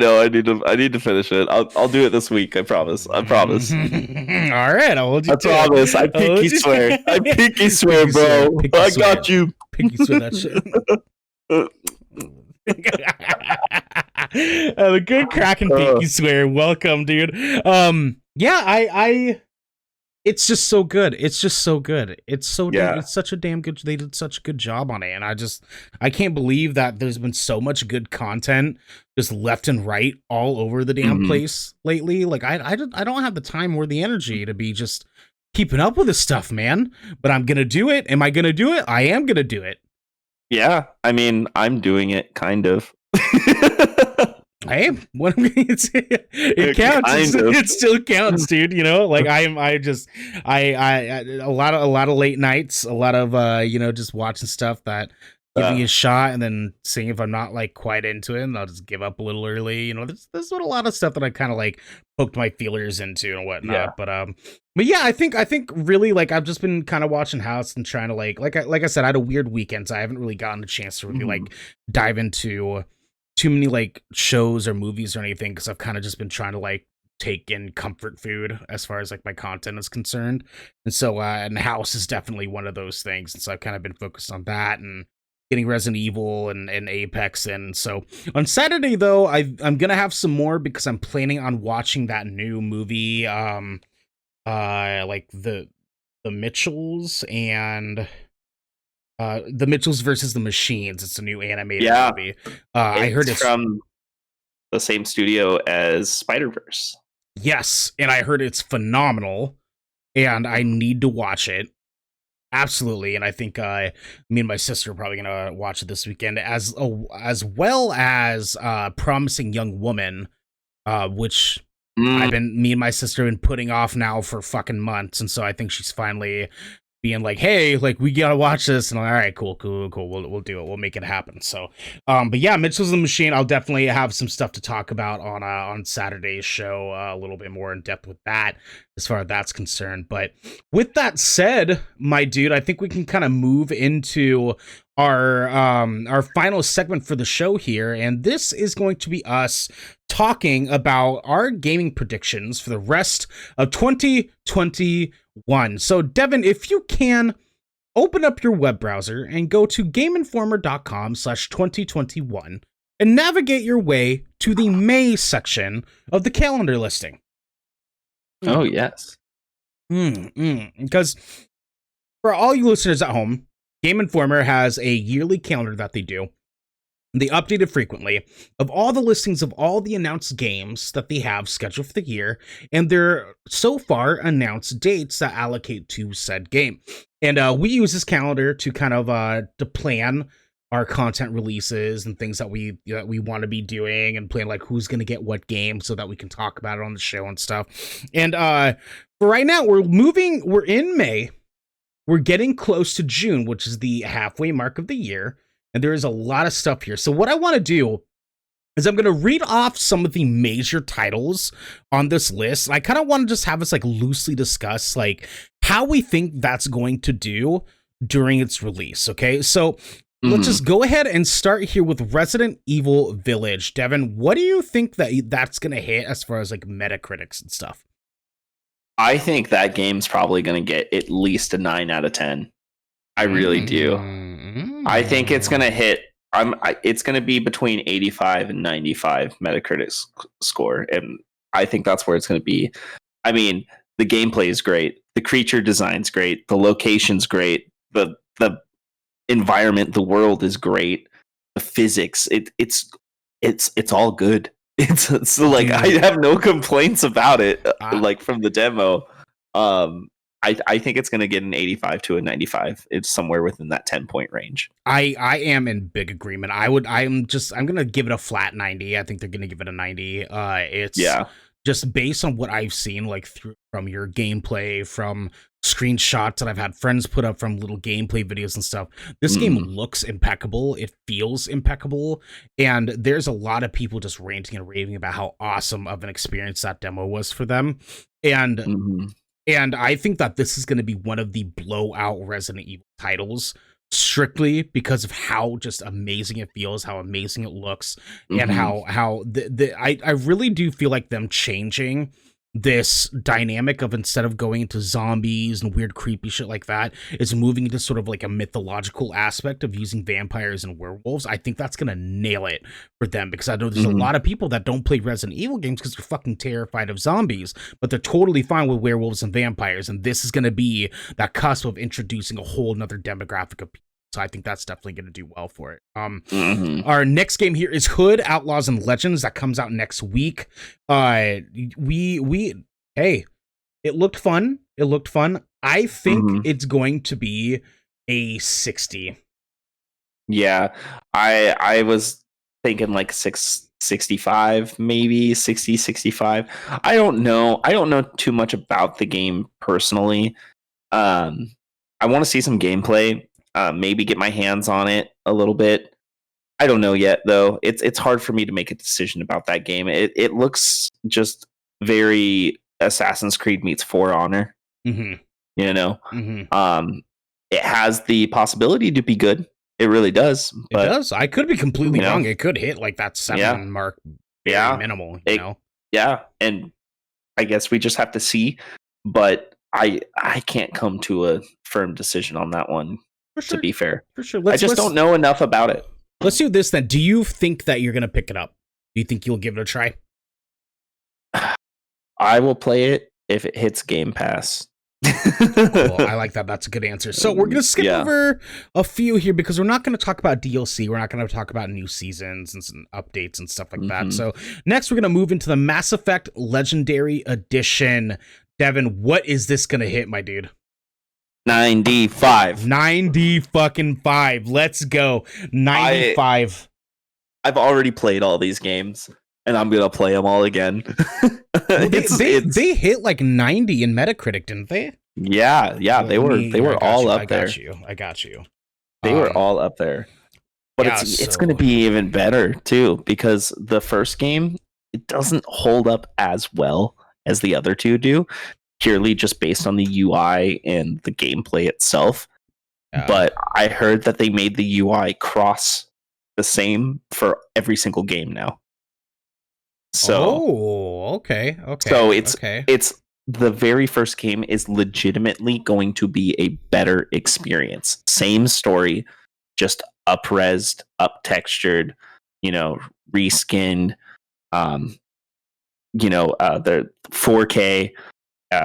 need to finish it. I'll do it this week. I promise. All right, I'll hold you. I promise. I pinky swear. I pinky swear, bro. I got you. Pinky swear that shit. The good Kraken pinky swear. Welcome, dude. Yeah, it's just so good. It's just so good. It's such a damn good. They did such a good job on it, and I can't believe that there's been so much good content just left and right all over the damn place lately. Like I don't have the time or the energy to be just keeping up with this stuff, man. But I'm gonna do it. Am I gonna do it? I am gonna do it. Yeah, I mean, I'm doing it, kind of. Hey, it counts. It still counts, dude. You know, like I a lot of late nights, a lot of you know, just watching stuff that give me a shot, and then seeing if I'm not like quite into it, and I'll just give up a little early. You know, there's a lot of stuff that I kind of like poked my feelers into and whatnot. Yeah. But yeah, I think really like I've just been kind of watching House and trying to like I said, I had a weird weekend, so I haven't really gotten a chance to really like dive into too many like shows or movies or anything, because I've kind of just been trying to like take in comfort food as far as like my content is concerned. And so and House is definitely one of those things, and so I've kind of been focused on that and getting Resident Evil and Apex in. So on Saturday though, I'm gonna have some more because I'm planning on watching that new movie like the Mitchells and the Mitchells versus the Machines. It's a new animated movie. I heard it's from the same studio as Spider-Verse. Yes, and I heard it's phenomenal, and I need to watch it. Absolutely, and I think me and my sister are probably gonna watch it this weekend, as well as Promising Young Woman, which Mm. me and my sister have been putting off now for fucking months, and so I think she's finally being like, "Hey, like we gotta watch this," and I'm like, all right, cool. We'll do it. We'll make it happen. So, but yeah, Mitchell's the Machine. I'll definitely have some stuff to talk about on Saturday's show, a little bit more in depth with that, as far as that's concerned. But with that said, my dude, I think we can kind of move into our final segment for the show here, and this is going to be us talking about our gaming predictions for the rest of 2021. So, Devin, if you can, open up your web browser and go to GameInformer.com/2021 and navigate your way to the May section of the calendar listing. Oh, yes. Because for all you listeners at home, Game Informer has a yearly calendar that they do. They update it frequently of all the listings of all the announced games that they have scheduled for the year and their so far announced dates that allocate to said game. And we use this calendar to kind of to plan our content releases and things that we want to be doing, and plan like who's going to get what game so that we can talk about it on the show and stuff. And for right now, we're in May. We're getting close to June, which is the halfway mark of the year. And there is a lot of stuff here. So what I want to do is I'm going to read off some of the major titles on this list. I kind of want to just have us like loosely discuss like how we think that's going to do during its release. Okay, so let's just go ahead and start here with Resident Evil Village. Devin, what do you think that's going to hit as far as like Metacritics and stuff? I think that game's probably going to get at least a 9 out of 10. I really do. I think it's going to hit. It's going to be between 85 and 95 Metacritic score, and I think that's where it's going to be. I mean, the gameplay is great, the creature design's great, the location's great, the environment, the world is great, the physics. It's all good. It's like I have no complaints about it. Like from the demo. I think it's going to get an 85 to a 95. It's somewhere within that 10-point range. I am in big agreement. I'm going to give it a flat 90. I think they're going to give it a 90. It's just based on what I've seen, like from your gameplay, from screenshots that I've had friends put up from little gameplay videos and stuff. This game looks impeccable. It feels impeccable. And there's a lot of people just ranting and raving about how awesome of an experience that demo was for them. And I think that this is going to be one of the blowout Resident Evil titles, strictly because of how just amazing it feels, how amazing it looks, and how I really do feel like them changing this dynamic of, instead of going into zombies and weird creepy shit like that, is moving into sort of like a mythological aspect of using vampires and werewolves. I think that's gonna nail it for them, because I know there's a lot of people that don't play Resident Evil games because they're fucking terrified of zombies, but they're totally fine with werewolves and vampires, and this is gonna be that cusp of introducing a whole nother demographic of people. So I think that's definitely going to do well for it. Our next game here is Hood, Outlaws, and Legends. That comes out next week. Hey, it looked fun. I think it's going to be a 60. Yeah, I was thinking like 65, maybe 60, 65. I don't know too much about the game personally. I want to see some gameplay. Maybe get my hands on it a little bit. I don't know yet, though. It's hard for me to make a decision about that game. It looks just very Assassin's Creed meets For Honor. You know, it has the possibility to be good. It really does. But, it does. I could be completely wrong. It could hit like that 7 mark. Very minimal. You know. Yeah, and I guess we just have to see. But I can't come to a firm decision on that one. For sure. To be fair, for sure. I just don't know enough about it. Let's do this then. Do you think that you're going to pick it up? Do you think you'll give it a try? I will play it if it hits Game Pass. Cool. I like that. That's a good answer. So we're going to skip over a few here because we're not going to talk about DLC. We're not going to talk about new seasons and some updates and stuff like that. So next we're going to move into the Mass Effect Legendary Edition. Devin, what is this going to hit, my dude? 95. 90 fucking 5. Let's go. 95. I've already played all these games, and I'm gonna play them all again. Well, they hit like 90 in Metacritic, didn't they? Yeah, they were all up there. I got you. They were all up there. But yeah, it's going to be even better too, because the first game, it doesn't hold up as well as the other two do, purely just based on the UI and the gameplay itself. But I heard that they made the UI cross the same for every single game now. So, okay. So it's the very first game is legitimately going to be a better experience. Same story, just up-resed, up-textured, reskinned, the 4K,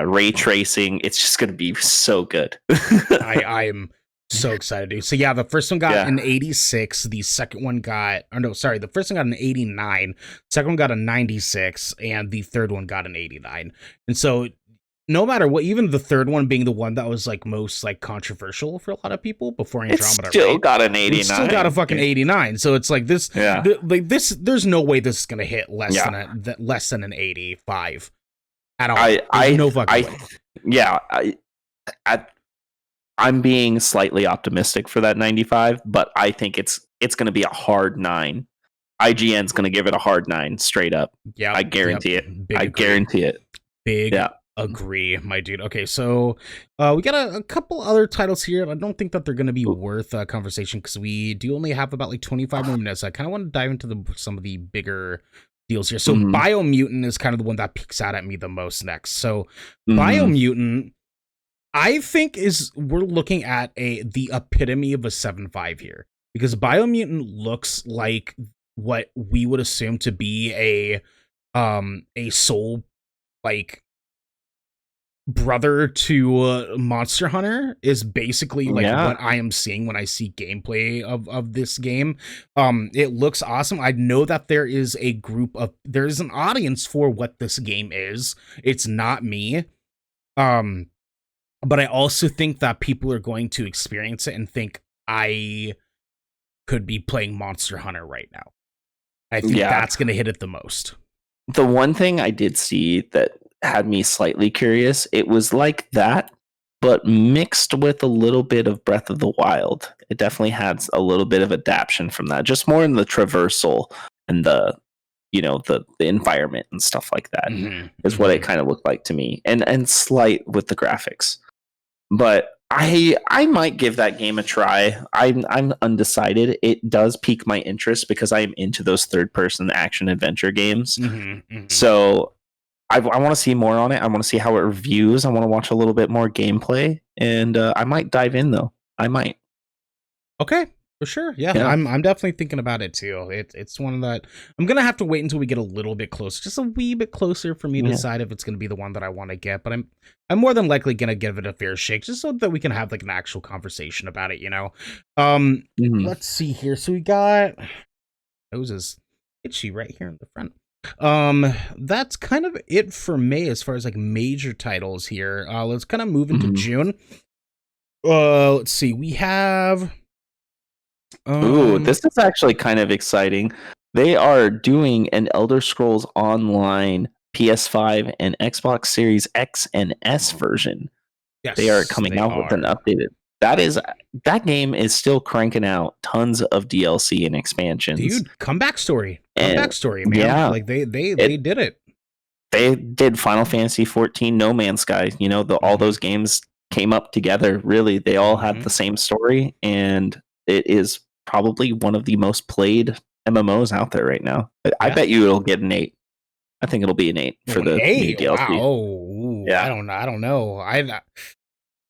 ray tracing. It's just going to be so good. I am so excited, dude. So yeah, the first one got an 86. The second one got, the first one got an 89. Second one got a 96, and the third one got an 89. And so, no matter what, even the third one being the one that was like most like controversial for a lot of people before Andromeda, it still got an 89. It still got a fucking 89. So it's like this, there's no way this is gonna hit less than an 85 at all. No fucking way. Yeah, I'm being slightly optimistic for that 95, but I think it's going to be a hard 9. IGN's going to give it a hard 9 straight up. Yeah, I guarantee it. Guarantee it. Big agree, my dude. Okay, so we got a couple other titles here. I don't think that they're going to be worth a conversation because we do only have about like 25 more minutes. I kind of want to dive into some of the bigger deals here. So Biomutant is kind of the one that peeks out at me the most next. So Biomutant, I think we're looking at the epitome of a 7.5 here, because Biomutant looks like what we would assume to be a soul like brother to Monster Hunter is basically like what I am seeing when I see gameplay of this game. It looks awesome. I know that there's an audience for what this game is. It's not me. But I also think that people are going to experience it and think I could be playing Monster Hunter right now. I think that's going to hit it the most. The one thing I did see that had me slightly curious, it was like that, but mixed with a little bit of Breath of the Wild. It definitely had a little bit of adaptation from that, just more in the traversal and the environment and stuff like that is what it kind of looked like to me, and slight with the graphics. But I might give that game a try. I'm undecided. It does pique my interest because I am into those third-person action adventure games. So I want to see more on it. I want to see how it reviews. I want to watch a little bit more gameplay, and I might dive in though. I might. Okay. For sure, yeah. I'm definitely thinking about it too. It's one that I'm gonna have to wait until we get a little bit closer, just a wee bit closer, for me to decide if it's gonna be the one that I want to get. But I'm more than likely gonna give it a fair shake, just so that we can have like an actual conversation about it. Let's see here. So we got nose is itchy right here in the front. That's kind of it for me as far as like major titles here. Let's kind of move into June. Let's see. We have. This is actually kind of exciting. They are doing an Elder Scrolls Online PS5 and Xbox Series X and S version. Yes, they are coming out with an updated. That game is still cranking out tons of DLC and expansions. Dude, comeback story, man. Yeah, like they did it. They did Final Fantasy 14, No Man's Sky. All those games came up together. Really, they all had the same story, and it is probably one of the most played MMOs out there right now. I bet you it'll get an 8. I think it'll be an 8 for the new DLC. Wow. Yeah. I don't know.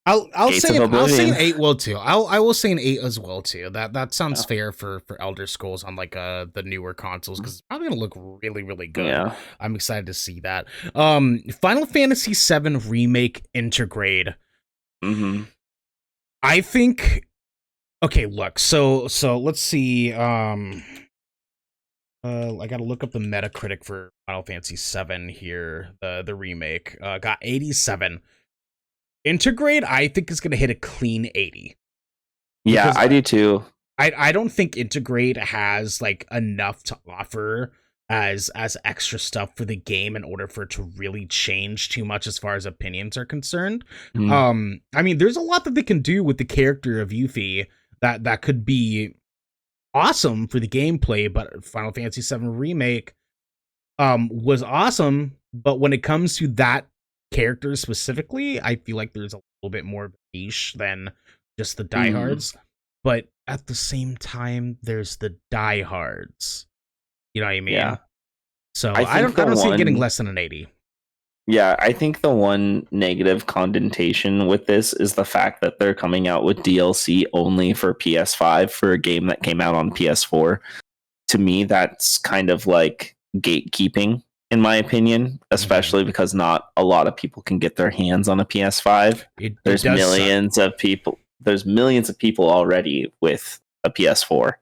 I'll say an 8 will too. I will say an 8 as well too. That sounds fair for Elder Scrolls on like the newer consoles, because it's probably gonna look really, really good. Yeah. I'm excited to see that. Final Fantasy VII Remake Intergrade. I think. Okay, look. So let's see. I gotta look up the Metacritic for Final Fantasy VII here. The remake got 87. Intergrade, I think, is going to hit a clean 80. Yeah, Because I do too. I don't think Intergrade has like enough to offer as extra stuff for the game in order for it to really change too much as far as opinions are concerned. Mm. I mean, there's a lot that they can do with the character of Yuffie that could be awesome for the gameplay, but Final Fantasy VII Remake was awesome, but when it comes to that character specifically, I feel like there's a little bit more niche than just the diehards. But at the same time, there's the diehards. You know what I mean? Yeah. So I don't see it getting less than an 80. Yeah, I think the one negative connotation with this is the fact that they're coming out with DLC only for PS5 for a game that came out on PS4. To me, that's kind of like gatekeeping, in my opinion, especially because not a lot of people can get their hands on a PS5. There's millions of people. There's millions of people already with a PS4,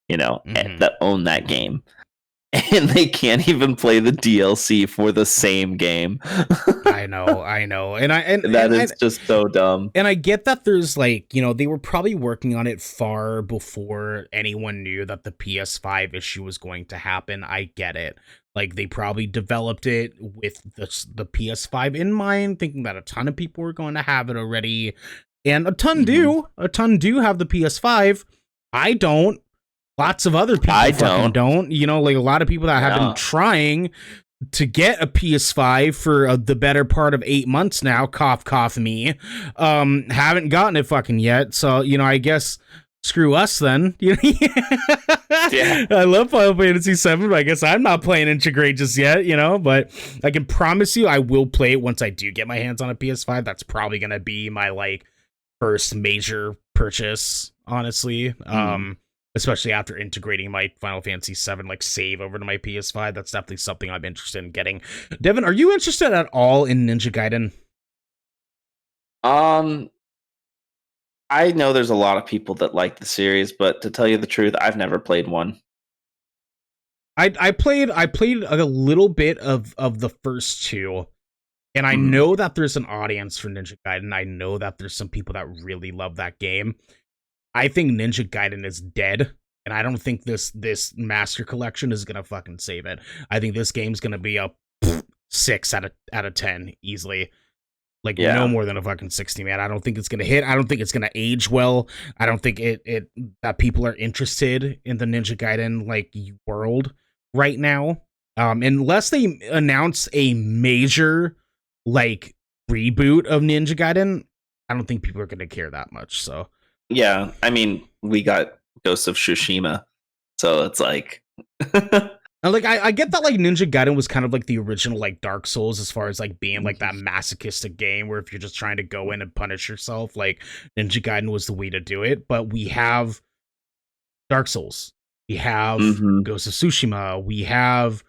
that own that game. And they can't even play the DLC for the same game. I know. And that is just so dumb. And I get that there's like, they were probably working on it far before anyone knew that the PS5 issue was going to happen. I get it. Like, they probably developed it with the PS5 in mind, thinking that a ton of people were going to have it already. And a ton do. A ton do have the PS5. I don't. Lots of other people don't. Like a lot of people that have been trying to get a PS5 for the better part of 8 months now, cough me, haven't gotten it fucking yet. So, I guess screw us then. Yeah. I love Final Fantasy VII, but I guess I'm not playing Intergrade just yet, but I can promise you I will play it once I do get my hands on a PS5. That's probably going to be my like first major purchase, honestly. Especially after integrating my Final Fantasy VII like save over to my PS5. That's definitely something I'm interested in getting. Devin, are you interested at all in Ninja Gaiden? I know there's a lot of people that like the series, but to tell you the truth, I've never played one. I played a little bit of the first two, and I know that there's an audience for Ninja Gaiden. I know that there's some people that really love that game. I think Ninja Gaiden is dead, and I don't think this Master Collection is gonna fucking save it. I think this game's gonna be a 6 out of 10 easily. Like, no more than a fucking 60, man. I don't think it's gonna hit. I don't think it's gonna age well. I don't think it that people are interested in the Ninja Gaiden like world right now. Unless they announce a major like reboot of Ninja Gaiden, I don't think people are gonna care that much. So. Yeah, I mean, we got Ghost of Tsushima, so it's like... Like, I get that, like, Ninja Gaiden was kind of like the original, like, Dark Souls as far as, like, being, like, that masochistic game where if you're just trying to go in and punish yourself, like, Ninja Gaiden was the way to do it, but we have Dark Souls. We have Ghost of Tsushima. We have,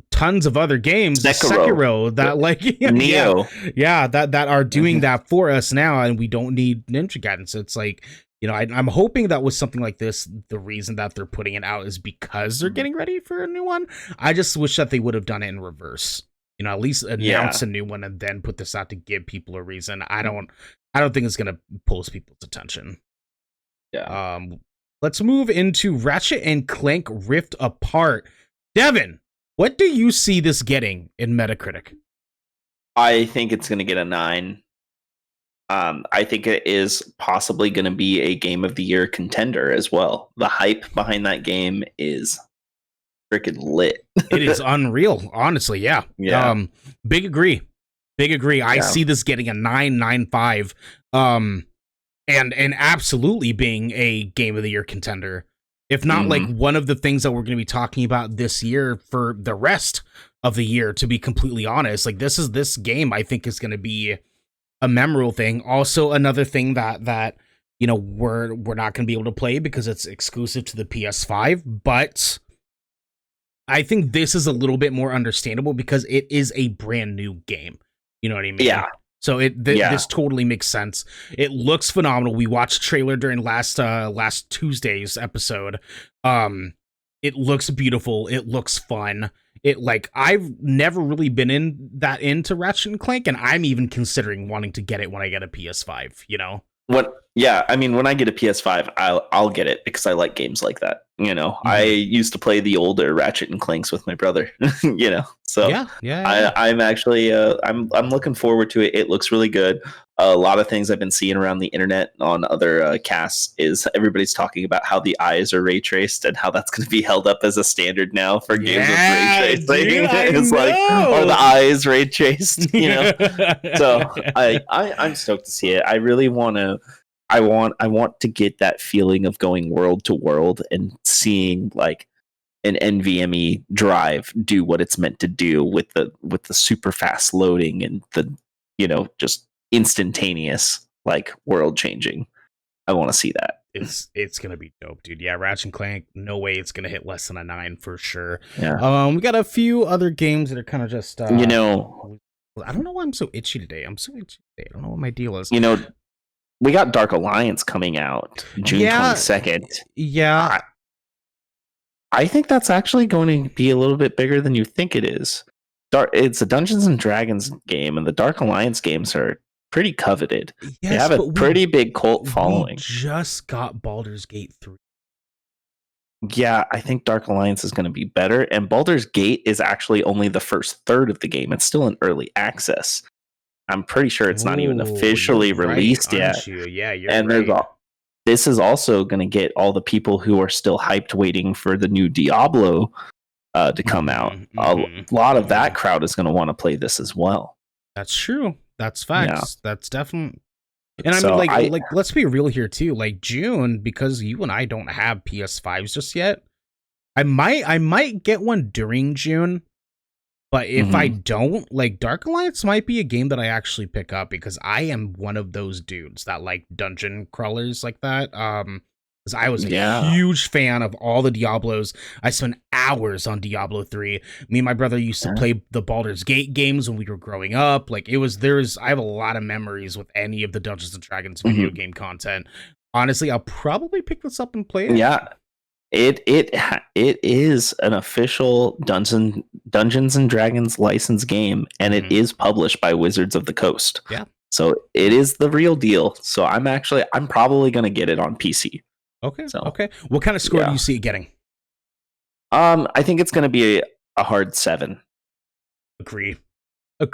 tons of other games, Sekiro that like Neo, that are doing that for us now, and we don't need Ninja Gaiden. So it's like, I'm hoping that with something like this, the reason that they're putting it out is because they're getting ready for a new one. I just wish that they would have done it in reverse. At least announce a new one and then put this out to give people a reason. I don't think it's gonna pulse people's attention. Yeah. Let's move into Ratchet and Clank Rift Apart. Devin, what do you see this getting in Metacritic? I think it's going to get a 9. I think it is possibly going to be a Game of the Year contender as well. The hype behind that game is freaking lit. It is unreal, honestly. Yeah. Big agree. I see this getting a 9.95. And absolutely being a Game of the Year contender. If not, like, one of the things that we're going to be talking about this year for the rest of the year, to be completely honest. Like, this game, I think, is going to be a memorable thing. Also, another thing that we're not going to be able to play because it's exclusive to the PS5. But I think this is a little bit more understandable because it is a brand new game. You know what I mean? Yeah. So this totally makes sense. It looks phenomenal. We watched a trailer during last Tuesday's episode. It looks beautiful. It looks fun. it like I've never really been into Ratchet and Clank, and I'm even considering wanting to get it when I get a PS5. You know. Yeah, I mean, when I get a PS5, I'll get it because I like games like that. I used to play the older Ratchet and Clanks with my brother. So yeah. I'm actually I'm looking forward to it. It looks really good. A lot of things I've been seeing around the internet on other casts is everybody's talking about how the eyes are ray traced and how that's going to be held up as a standard now for games with ray tracing. Dude, It's like, are the eyes ray traced? So I'm stoked to see it. I really want to. I want to get that feeling of going world to world and seeing like an NVMe drive do what it's meant to do with the super fast loading and the just instantaneous like world changing. I want to see that. It's gonna be dope, dude. Yeah, Ratchet and Clank, no way it's gonna hit less than a 9 for sure. Yeah. We got a few other games that are kind of just I don't know why I'm so itchy today. I'm so itchy today. I don't know what my deal is. We got Dark Alliance coming out June 22nd. Yeah. I think that's actually going to be a little bit bigger than you think it is. It's a Dungeons and Dragons game, and the Dark Alliance games are pretty coveted. Yes, they have a pretty big cult following. We just got Baldur's Gate 3. Yeah, I think Dark Alliance is going to be better, and Baldur's Gate is actually only the first third of the game. It's still in early access. I'm pretty sure it's not even officially released yet. Yeah, you're and right. This is also going to get all the people who are still hyped waiting for the new Diablo to come out. A lot of that crowd is going to want to play this as well. That's true. That's facts. Yeah. That's definitely. And I mean, like, let's be real here too. Like June, because you and I don't have PS5s just yet. I might get one during June. But if I don't, like, Dark Alliance might be a game that I actually pick up because I am one of those dudes that like dungeon crawlers like that. Because I was a huge fan of all the Diablos. I spent hours on Diablo 3. Me and my brother used to play the Baldur's Gate games when we were growing up. Like, I have a lot of memories with any of the Dungeons and Dragons video game content. Honestly, I'll probably pick this up and play it. Yeah. It is an official Dungeons and Dragons licensed game, and it is published by Wizards of the Coast. Yeah. So it is the real deal. So I'm probably going to get it on PC. Okay. Okay. What kind of score do you see it getting? I think it's going to be a hard 7. Agree.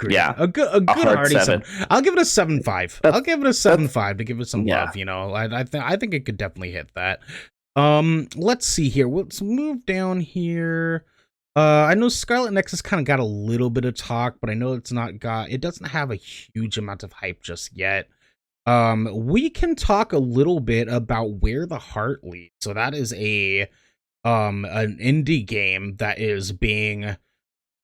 Yeah. A good hard 7. I'll give it a 7.5. I'll give it a 7.5 to give it some love. I think it could definitely hit that. Let's see here. Let's move down here. I know Scarlet Nexus kind of got a little bit of talk, but I know it doesn't have a huge amount of hype just yet. We can talk a little bit about Where the Heart Leads. So that is an indie game that is being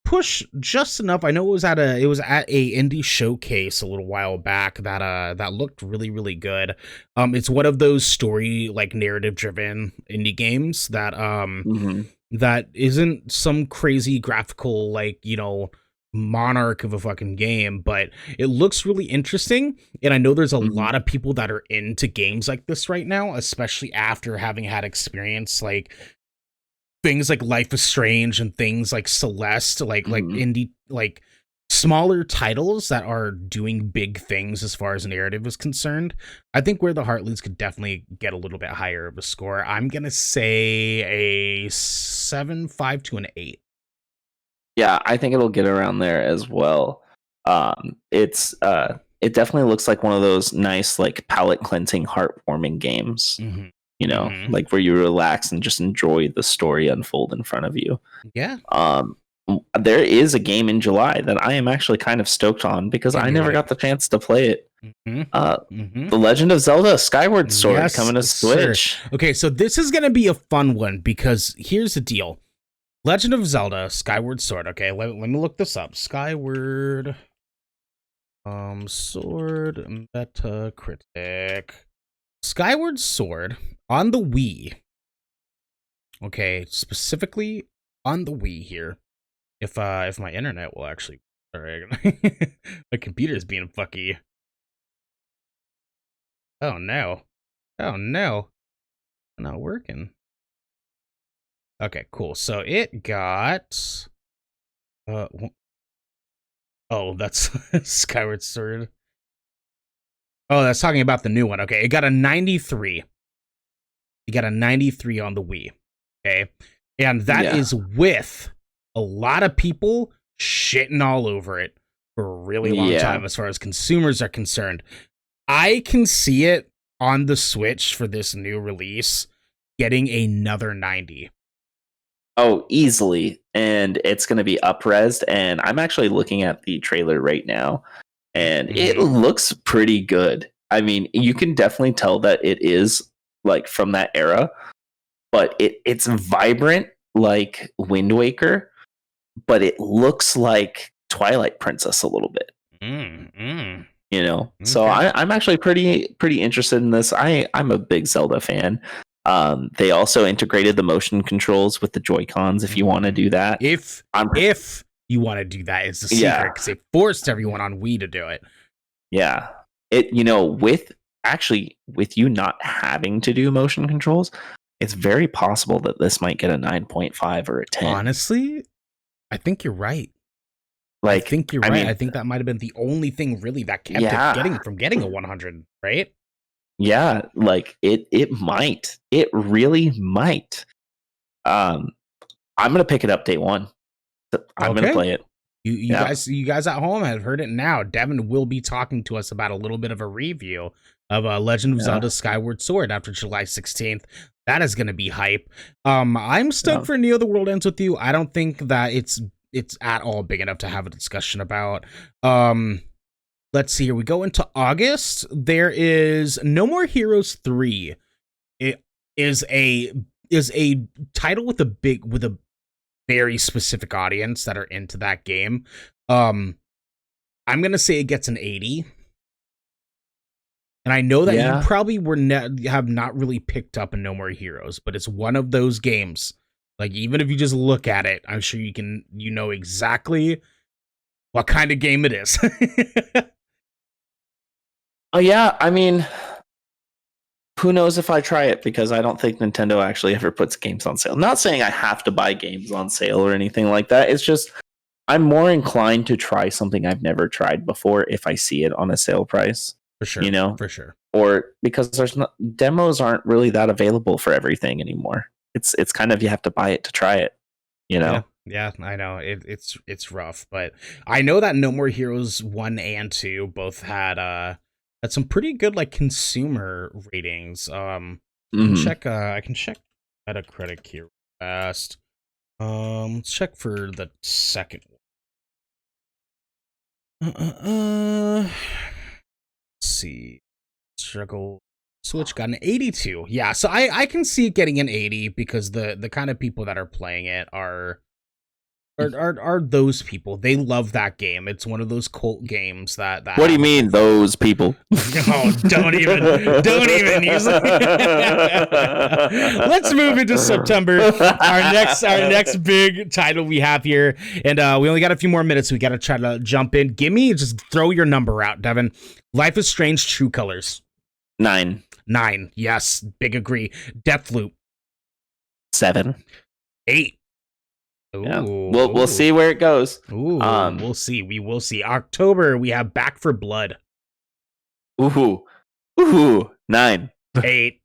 pushed just enough. I know it was at a indie showcase a little while back that looked really, really good. It's one of those story like narrative driven indie games that that isn't some crazy graphical like monarch of a fucking game, but it looks really interesting. And I know there's a lot of people that are into games like this right now, especially after having had experience like things like Life is Strange and things like Celeste, like indie, like smaller titles that are doing big things as far as narrative is concerned. I think Where the Heart Leads could definitely get a little bit higher of a score. I'm gonna say a 7.5 to an 8. Yeah, I think it'll get around there as well. It definitely looks like one of those nice, like palate cleansing, heartwarming games. Like where you relax and just enjoy the story unfold in front of you. Yeah. There is a game in July that I am actually kind of stoked on because I never got the chance to play it. The Legend of Zelda Skyward Sword coming to Switch. Sir. Okay, so this is going to be a fun one because here's the deal. Legend of Zelda Skyward Sword. Okay, let me look this up. Skyward Sword Metacritic. Skyward Sword on the Wii. Okay, specifically on the Wii here. If my internet will actually, all right, my computer's being fucky. Oh no, not working. Okay, cool. So it got Uh, oh, that's Skyward Sword. Oh, that's talking about the new one. Okay, it got a 93. It got a 93 on the Wii. Okay, and that Yeah. is with a lot of people shitting all over it for a really long time as far as consumers are concerned. I can see it on the Switch for this new release getting another 90. Oh, easily. And it's going to be up-resed. And I'm actually looking at the trailer right now, and it looks pretty good. I mean, you can definitely tell that it is like from that era, but it's vibrant like Wind Waker, but it looks like Twilight Princess a little bit. You know, so I'm actually pretty interested in this. I'm a big Zelda fan. They also integrated the motion controls with the Joy-Cons if you want to do that. If you want to do that, it's the secret because they forced everyone on Wii to do it. Yeah, it with you not having to do motion controls, it's very possible that this might get a 9.5 or a 10. Honestly, I think you're right. Like, I think you're right. I think that might have been the only thing really that kept it from getting a 100, right? Yeah, like it might. It really might. I'm gonna pick it up day one. I'm gonna play it. You guys at home have heard it now. Devin will be talking to us about a little bit of a review of Legend of Zelda Skyward Sword after July 16th. That is gonna be hype. I'm stoked for Neo: The World Ends With You. I don't think that it's at all big enough to have a discussion about. Let's see here. We go into August. There is No More Heroes 3. It is a title with a very specific audience that are into that game. I'm gonna say it gets an 80. And I know that you probably have not really picked up a No More Heroes, but it's one of those games. Like, even if you just look at it, I'm sure you know exactly what kind of game it is. Oh yeah, I mean, who knows if I try it, because I don't think Nintendo actually ever puts games on sale. Not saying I have to buy games on sale or anything like that. It's just I'm more inclined to try something I've never tried before if I see it on a sale price. For sure. You know? For sure. Or because demos aren't really that available for everything anymore. It's kind of, you have to buy it to try it, you know? Yeah, I know. It's rough, but I know that No More Heroes 1 and 2 both had some pretty good like consumer ratings. I can check Metacritic here fast. Let's check for the second one. Let's see. Struggle Switch got an 82. Yeah, so I can see it getting an 80 because the kind of people that are playing it are those people. They love that game. It's one of those cult games that What do you mean, those people? Oh, don't even use it. Let's move into September. Our next big title we have here, and we only got a few more minutes. So we got to try to jump in. Just throw your number out, Devin. Life is Strange: True Colors. 9. Yes, big agree. Deathloop. 7. 8. Ooh, yeah. We'll see where it goes. Ooh, we'll see. We will see. October, we have Back for Blood. Ooh, 9. 8.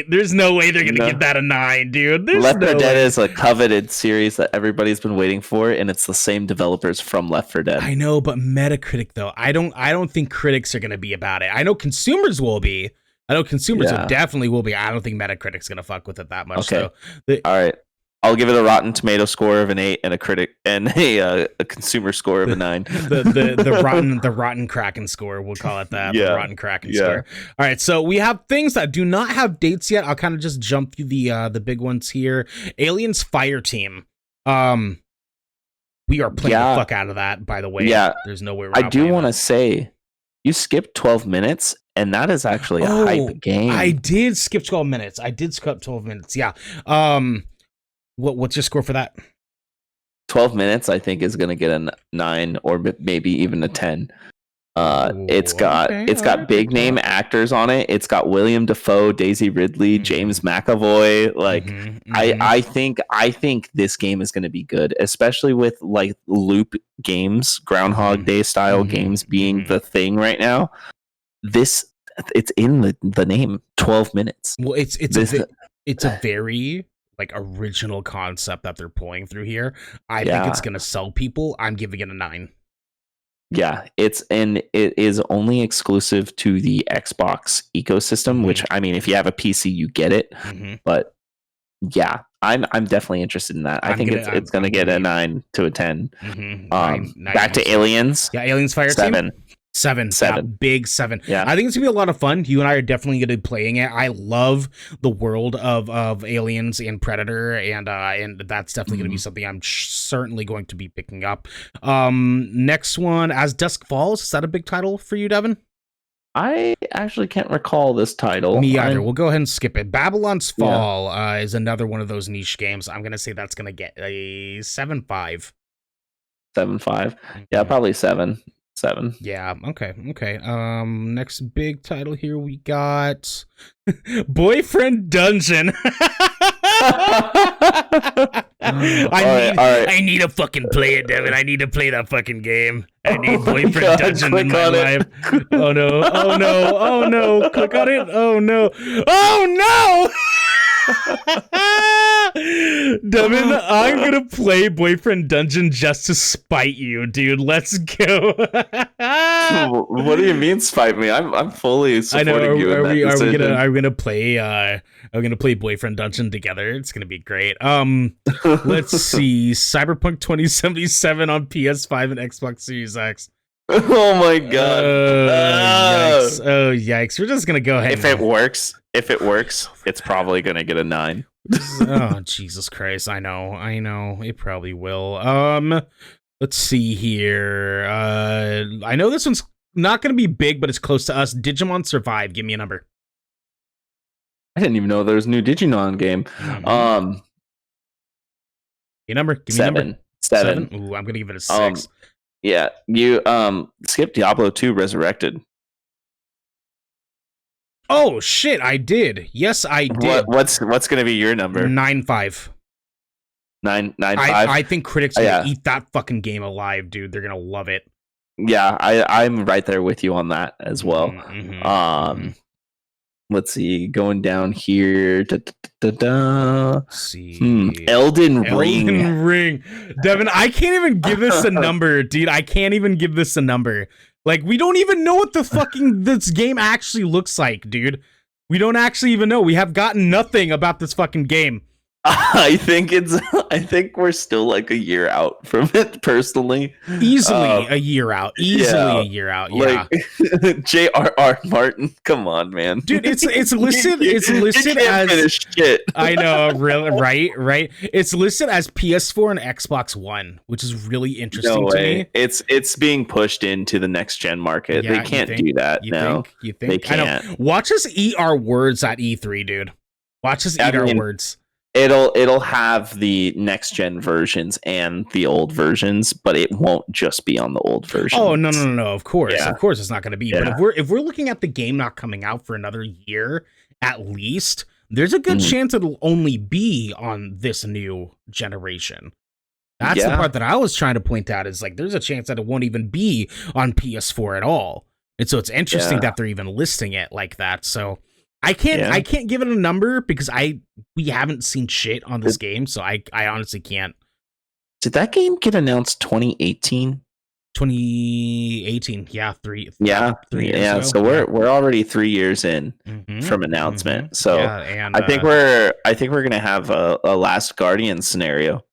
There's no way they're gonna give that a 9, dude. Left 4 Dead is a coveted series that everybody's been waiting for, and it's the same developers from Left 4 Dead. I know, but Metacritic though, I don't think critics are gonna be about it. I know consumers will be. Definitely will be. I don't think Metacritic's gonna fuck with it that much. Okay. So, all right. I'll give it a Rotten Tomato score of an 8 and a critic and a consumer score of a 9. the rotten Kraken score, we'll call it that. Yeah. The rotten Kraken score. All right, so we have things that do not have dates yet. I'll kind of just jump through the big ones here. Aliens Fireteam. We are playing the fuck out of that, by the way. Yeah. There's no way. I do want to say, you skipped 12 minutes, and that is actually a hype game. I did skip 12 minutes. Yeah. What's your score for that? 12 minutes, I think, is going to get a 9 or maybe even a 10. It's got okay, it's all got right, big big name talk. actors on it. It's got William Dafoe, Daisy Ridley, James McAvoy. Like I think this game is going to be good, especially with like loop games, Groundhog Day style games being the thing right now. This it's in the name. 12 minutes. Well, This it's a very like original concept that they're pulling through here. I think it's yeah. gonna sell people. I'm giving it a 9. Yeah, it is only exclusive to the Xbox ecosystem, which I mean, if you have a PC, you get it. But yeah, I'm definitely interested in that. I think it's gonna get a 9 to a 10. Back to Aliens. Yeah, Aliens Fire 7. Team. 7. 7. Yeah, big 7. Yeah. I think it's gonna be a lot of fun. You and I are definitely gonna be playing it. I love the world of Aliens and Predator, and that's definitely gonna be something I'm certainly going to be picking up. Next one, As Dusk Falls. Is that a big title for you, Devin? I actually can't recall this title. Me either. We'll go ahead and skip it. Babylon's Fall is another one of those niche games. I'm gonna say that's gonna get a 7.5. 7.5. Yeah, probably 7. 7. Yeah, okay. Next big title here we got Boyfriend Dungeon. I need to fucking play it, Devin. I need to play that fucking game. I need Boyfriend Dungeon in my life. Oh no. Click on it. Oh no. Devin, I'm gonna play Boyfriend Dungeon just to spite you, dude. Let's go. What do you mean spite me? I'm fully supporting you in that decision. Are we gonna play Boyfriend Dungeon together? It's gonna be great. Let's see. Cyberpunk 2077 on PS5 and Xbox Series X. Oh my god. Yikes. Oh yikes. We're just gonna go ahead. If it works, it's probably gonna get a 9. Oh Jesus Christ. I know. It probably will. Let's see here. I know this one's not gonna be big, but it's close to us. Digimon Survive. Give me a number. I didn't even know there was a new Digimon game. Your number. Give me 7. a number. 7. Ooh, I'm gonna give it a 6. Yeah, you skipped Diablo 2 Resurrected. Oh shit, I did. Yes, I did. What's gonna be your number? 9.5. 9.5. I think critics are gonna eat that fucking game alive, dude. They're gonna love it. Yeah, I'm right there with you on that as well. Let's see, going down here. Let's see. Elden Ring. Devin, I can't even give this a number, dude. I can't even give this a number. Like, we don't even know what the fucking this game actually looks like, dude. We don't actually even know. We have gotten nothing about this fucking game. I think we're still like a year out from it, personally. Easily a year out. A year out. Yeah. Like, J.R.R. Martin, come on, man. Dude, it's listed. It's listed as. Finish shit. I know, really, right. It's listed as PS4 and Xbox One, which is really interesting to me. It's being pushed into the next gen market. Yeah, they can't do that now. You think they can't? I know. Watch us eat our words at E3, dude. Watch us eat our words. It'll have the next gen versions and the old versions, but it won't just be on the old version. Oh no! Of course, it's not going to be. Yeah. But if we're looking at the game not coming out for another year at least, there's a good chance it'll only be on this new generation. That's the part that I was trying to point out. Is like there's a chance that it won't even be on PS4 at all, and so it's interesting that they're even listing it like that. So. I can't give it a number because we haven't seen shit on this game, so I honestly can't. Did that game get announced 2018? 2018, yeah, 3 years ago. So we're already 3 years in from announcement. So and, I think we're gonna have a Last Guardian scenario.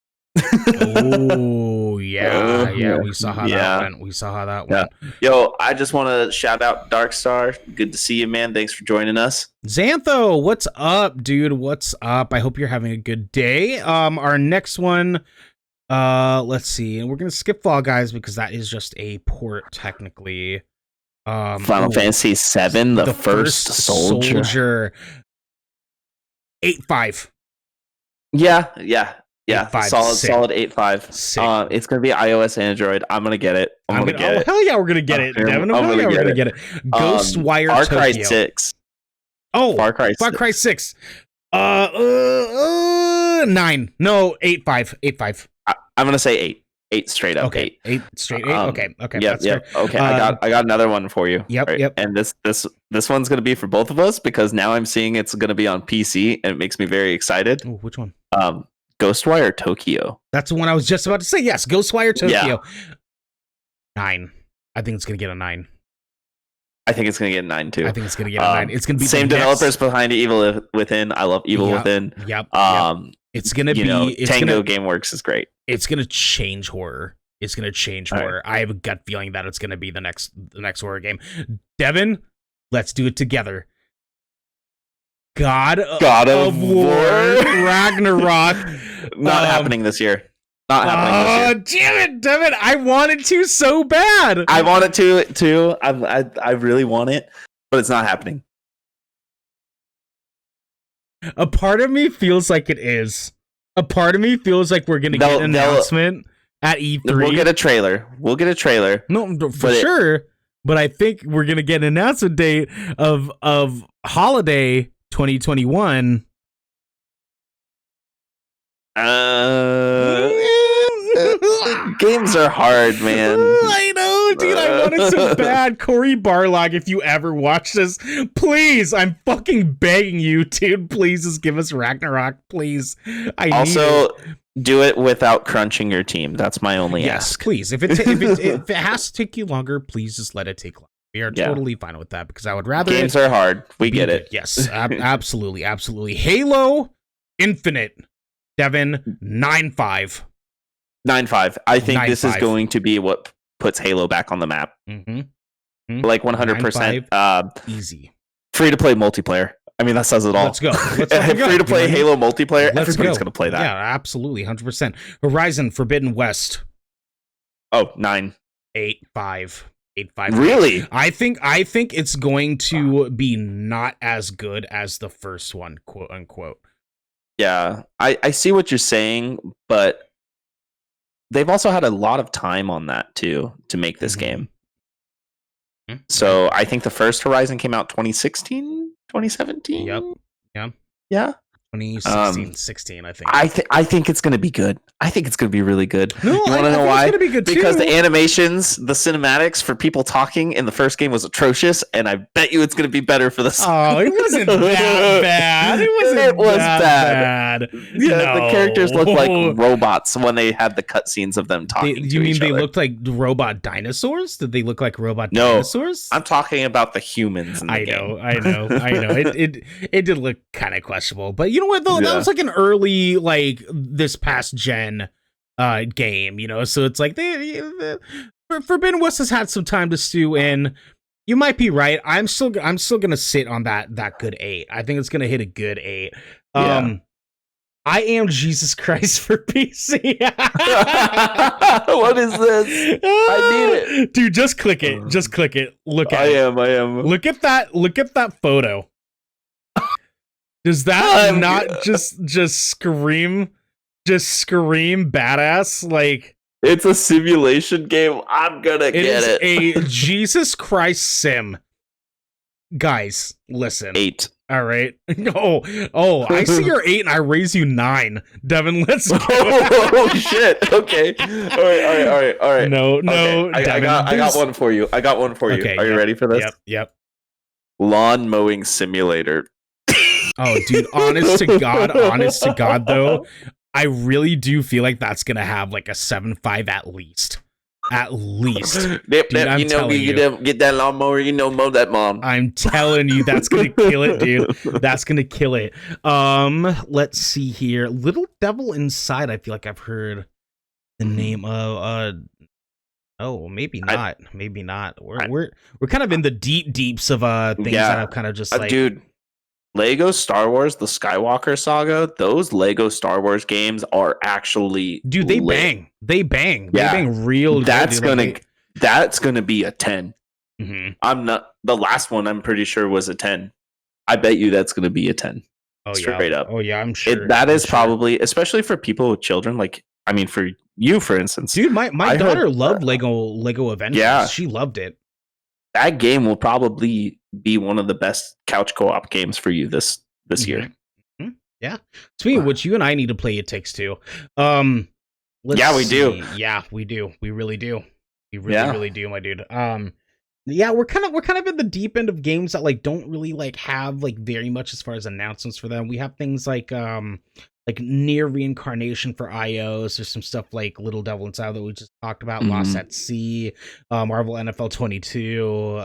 Oh yeah, we saw how that went. Yo, I just want to shout out Darkstar. Good to see you, man. Thanks for joining us. Xantho, what's up, dude? What's up? I hope you're having a good day. Our next one, let's see, and we're gonna skip Fall Guys because that is just a port technically. Final Fantasy VII, the first soldier. 8.5. Yeah. Yeah, 8.5, solid, sick. solid 8.5. Sick. It's gonna be iOS, Android. I'm gonna get it. I'm gonna get it. Hell yeah, we're gonna get it, Devin. Hell yeah, we're gonna get it. Ghostwire Far Cry Tokyo. 6. Oh, Far Cry 6. 9. No, 8.5. 8.5. I'm gonna say 8. 8 straight up. Okay, 8 straight 8. Okay. Yep, That's yep. fair. Okay, I got another one for you. Yep, right? yep. And this one's gonna be for both of us because now I'm seeing it's gonna be on PC and it makes me very excited. Ooh, which one? Ghostwire Tokyo. That's the one I was just about to say. Yes, Ghostwire Tokyo. Yeah. 9. I think it's gonna get a 9. I think it's gonna get a 9 too. I think it's gonna get a 9. It's gonna be same developers behind Evil Within. I love Evil Within. Yep. It's gonna be Tango Gameworks is great. It's gonna change horror. It's gonna change horror. Right. I have a gut feeling that it's gonna be the next horror game. Devin, let's do it together. God of War Ragnarok. Not happening this year. Not happening this year. Damn it, Devin! I wanted to so bad. I wanted to too. I really want it, but it's not happening. A part of me feels like it is. A part of me feels like we're gonna get an announcement at E3. We'll get a trailer. No, for sure. But I think we're gonna get an announcement date of holiday 2021. Games are hard, man. I know, dude. I want it so bad. Cory Barlog, if you ever watch this, please, I'm fucking begging you, dude. Please just give us Ragnarok, please. I also need it. Do it without crunching your team. That's my only ask. Please. If it has to take you longer, please just let it take longer. We are totally fine with that because I would rather. Games are hard. We get it. Yes, absolutely, absolutely. Halo Infinite, Devin, 9.5. 9.5. I think this is going to be what puts Halo back on the map. Like 100%. Easy. Free to play multiplayer. I mean, that says it all. Let's go. Free to play Halo multiplayer. Everybody's going to play that. Yeah, absolutely. 100%. Horizon Forbidden West. Oh, 9. 8.5. 8.5. Really? I think it's going to be not as good as the first one, quote unquote. Yeah, I see what you're saying, but they've also had a lot of time on that too to make this game. So I think the first Horizon came out 2016, 2017. Yep. Yeah. 2016, 16, I think. I think it's going to be good. I think it's going to be really good. No, you want to know why? It's gonna be good because too. The animations, the cinematics for people talking in the first game was atrocious, and I bet you it's going to be better for this. Oh, it wasn't that bad. It was bad. Yeah, the characters looked like robots when they had the cutscenes of them talking. You mean they looked like robot dinosaurs? Did they look like robot dinosaurs? I'm talking about the humans in the game. I know. It did look kind of questionable, but you know what though? That was like an early, like this past gen game, you know. So it's like Forbidden West has had some time to stew in. You might be right. I'm still gonna sit on that good 8. I think it's gonna hit a good 8. I am Jesus Christ for PC. What is this? I need it, dude. Just click it. Look at it. I am. Look at that photo. Does that not just scream badass? Like, it's a simulation game. I'm gonna get it. It is a Jesus Christ sim. Guys, listen. 8. All right. Oh, I see your 8 and I raise you 9. Devin, let's go. Oh shit. Okay. All right. No. Okay. I got one for you. Okay, Are you ready for this? Yep. Lawn mowing simulator. Oh, dude, honest to God, though, I really do feel like that's gonna have like a 7.5 at least. Dude, you know me, you get that lawnmower, mow that mom. I'm telling you, that's gonna kill it, dude. That's gonna kill it. Let's see here. Little Devil Inside, I feel like I've heard the name of oh, maybe not. We're kind of in the deeps of things that I've kind of just like dude. Lego Star Wars, the Skywalker saga, those Lego Star Wars games are actually dude, they bang. They bang real that's good. That's gonna be a 10. Mm-hmm. I'm not the last one, I'm pretty sure was a 10. I bet you that's gonna be a 10. Oh yeah. Straight up. Oh yeah, I'm sure. That I'm is sure. probably, especially for people with children, like, I mean, for you, for instance. Dude, my I daughter heard, loved Lego Avengers. Yeah. She loved it. That game will probably be one of the best couch co-op games for you this year. Mm-hmm. Yeah. Speaking of which, you and I need to play It Takes Two. Yeah, we do. Yeah, we do. We really do. We really do, my dude. Yeah, we're kind of in the deep end of games that like don't really like have like very much as far as announcements for them. We have things like Near Reincarnation for iOS. There's some stuff like Little Devil Inside that we just talked about, Lost at Sea, Marvel NFL 22.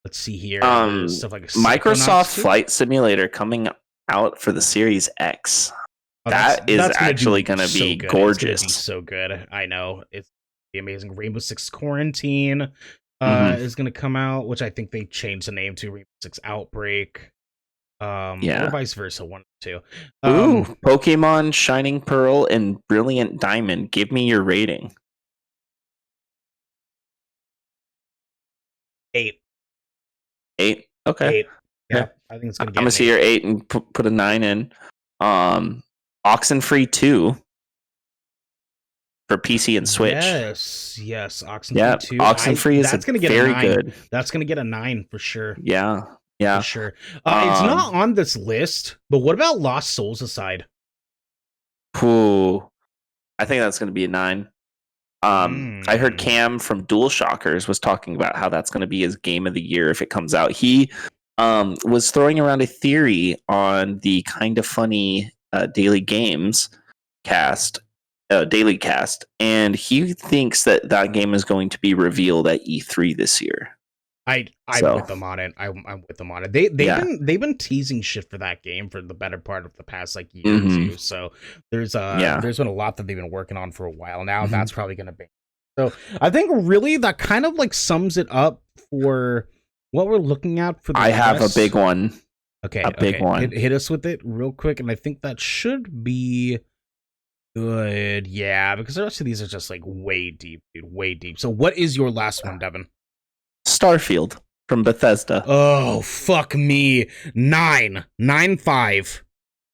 Let's see here. Stuff like Microsoft Flight Simulator coming out for the Series X. That is actually going to be gorgeous. It's so good. I know. It's amazing. Rainbow Six Quarantine is going to come out, which I think they changed the name to Rainbow Six Outbreak. Or vice versa, 1 or 2. Ooh, Pokemon Shining Pearl and Brilliant Diamond. Give me your rating. 8. 8? Okay. 8. Yeah, I think it's going to get I'm going to see your 8 and put a 9 in. Oxenfree 2 for PC and Switch. Yes, Oxenfree 2. Oxenfree is very good. That's going to get a 9 for sure. Yeah. For sure. It's not on this list, but what about Lost Souls aside? Ooh, I think that's going to be a 9. I heard Cam from DualShockers was talking about how that's going to be his game of the year if it comes out. He was throwing around a theory on the Kind of Funny Daily Games daily cast, and he thinks that game is going to be revealed at E3 this year. I'm with them on it. I'm with them on it. They've been teasing shit for that game for the better part of the past like year or two. So there's been a lot that they've been working on for a while now. That's probably gonna be. So I think really that kind of like sums it up for what we're looking at for the I have a big one. Okay. Big one. Hit us with it real quick, and I think that should be good. Yeah, because the rest of these are just like way deep, dude. Way deep. So what is your last one, Devin? Starfield from Bethesda. Oh, fuck me. 9.5.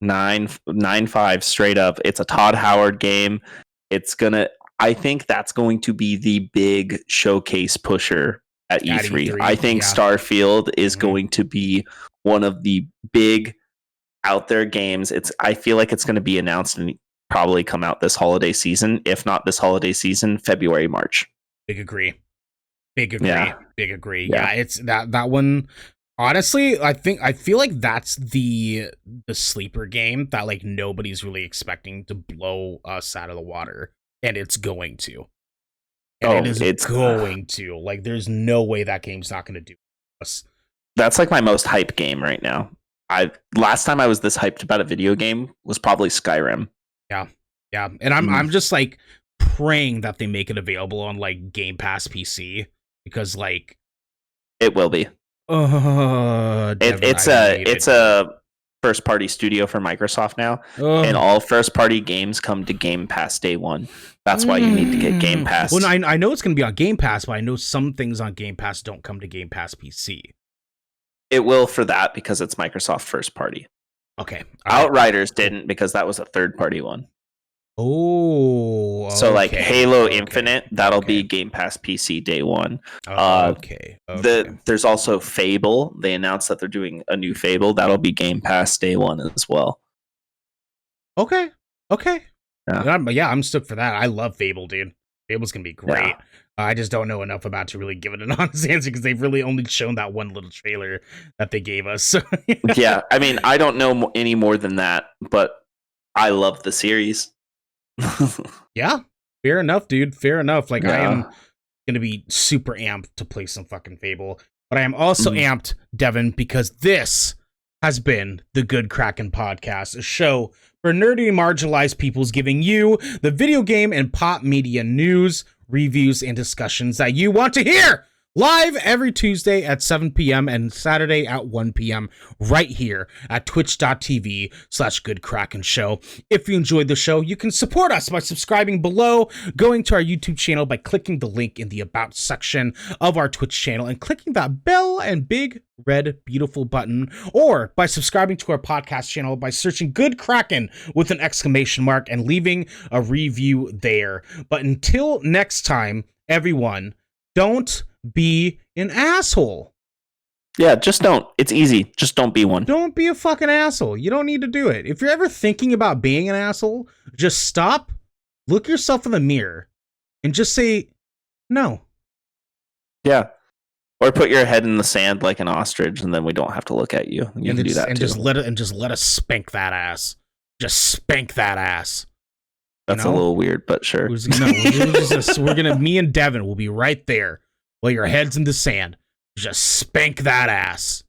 9.5 straight up. It's a Todd Howard game. I think that's going to be the big showcase pusher at E3. I think Starfield is going to be one of the big out there games. I feel like it's going to be announced and probably come out this holiday season. If not this holiday season, February, March. Big agree. Yeah, it's that one. Honestly, I feel like that's the sleeper game that like nobody's really expecting to blow us out of the water, and it's going to. And it's going to. Like, there's no way that game's not going to do us. That's like my most hype game right now. Last time I was this hyped about a video game was probably Skyrim. Yeah, and I'm just like praying that they make it available on like Game Pass PC. Because like it will be. It's a first party studio for Microsoft now, and all first party games come to Game Pass day one. That's why you need to get Game Pass. Well, I know it's going to be on Game Pass, but I know some things on Game Pass don't come to Game Pass PC. It will for that because it's Microsoft first party. Okay. Outriders didn't because that was a third party one. Oh, so like Halo Infinite, that'll be Game Pass PC day one. There's also Fable. They announced that they're doing a new Fable. That'll be Game Pass day one as well. Okay. Yeah, I'm stoked for that. I love Fable, dude. Fable's gonna be great. Yeah. I just don't know enough about to really give it an honest answer because they've really only shown that one little trailer that they gave us. Yeah, I mean, I don't know any more than that, but I love the series. Yeah, fair enough, dude. Fair enough. Like, I am gonna be super amped to play some fucking Fable, but I am also amped, Devin, because this has been the Good Kraken Podcast, a show for nerdy and marginalized peoples, giving you the video game and pop media news, reviews, and discussions that you want to hear. live every Tuesday at 7 p.m. and Saturday at 1 p.m. right here at twitch.tv/Good Kraken Show. If you enjoyed the show, you can support us by subscribing below, going to our YouTube channel by clicking the link in the About section of our Twitch channel and clicking that bell and big red beautiful button, or by subscribing to our podcast channel by searching Good Kraken with an exclamation mark and leaving a review there. But until next time, everyone, don't be an asshole. Yeah, just don't. It's easy. Just don't be one. Don't be a fucking asshole. You don't need to do it. If you're ever thinking about being an asshole, just stop, look yourself in the mirror, and just say no. Yeah. Or put your head in the sand like an ostrich, and then we don't have to look at you. You can do that too. Just let us spank that ass. Just spank that ass. That's a little weird, but sure. Me and Devin will be right there while your head's in the sand. Just spank that ass.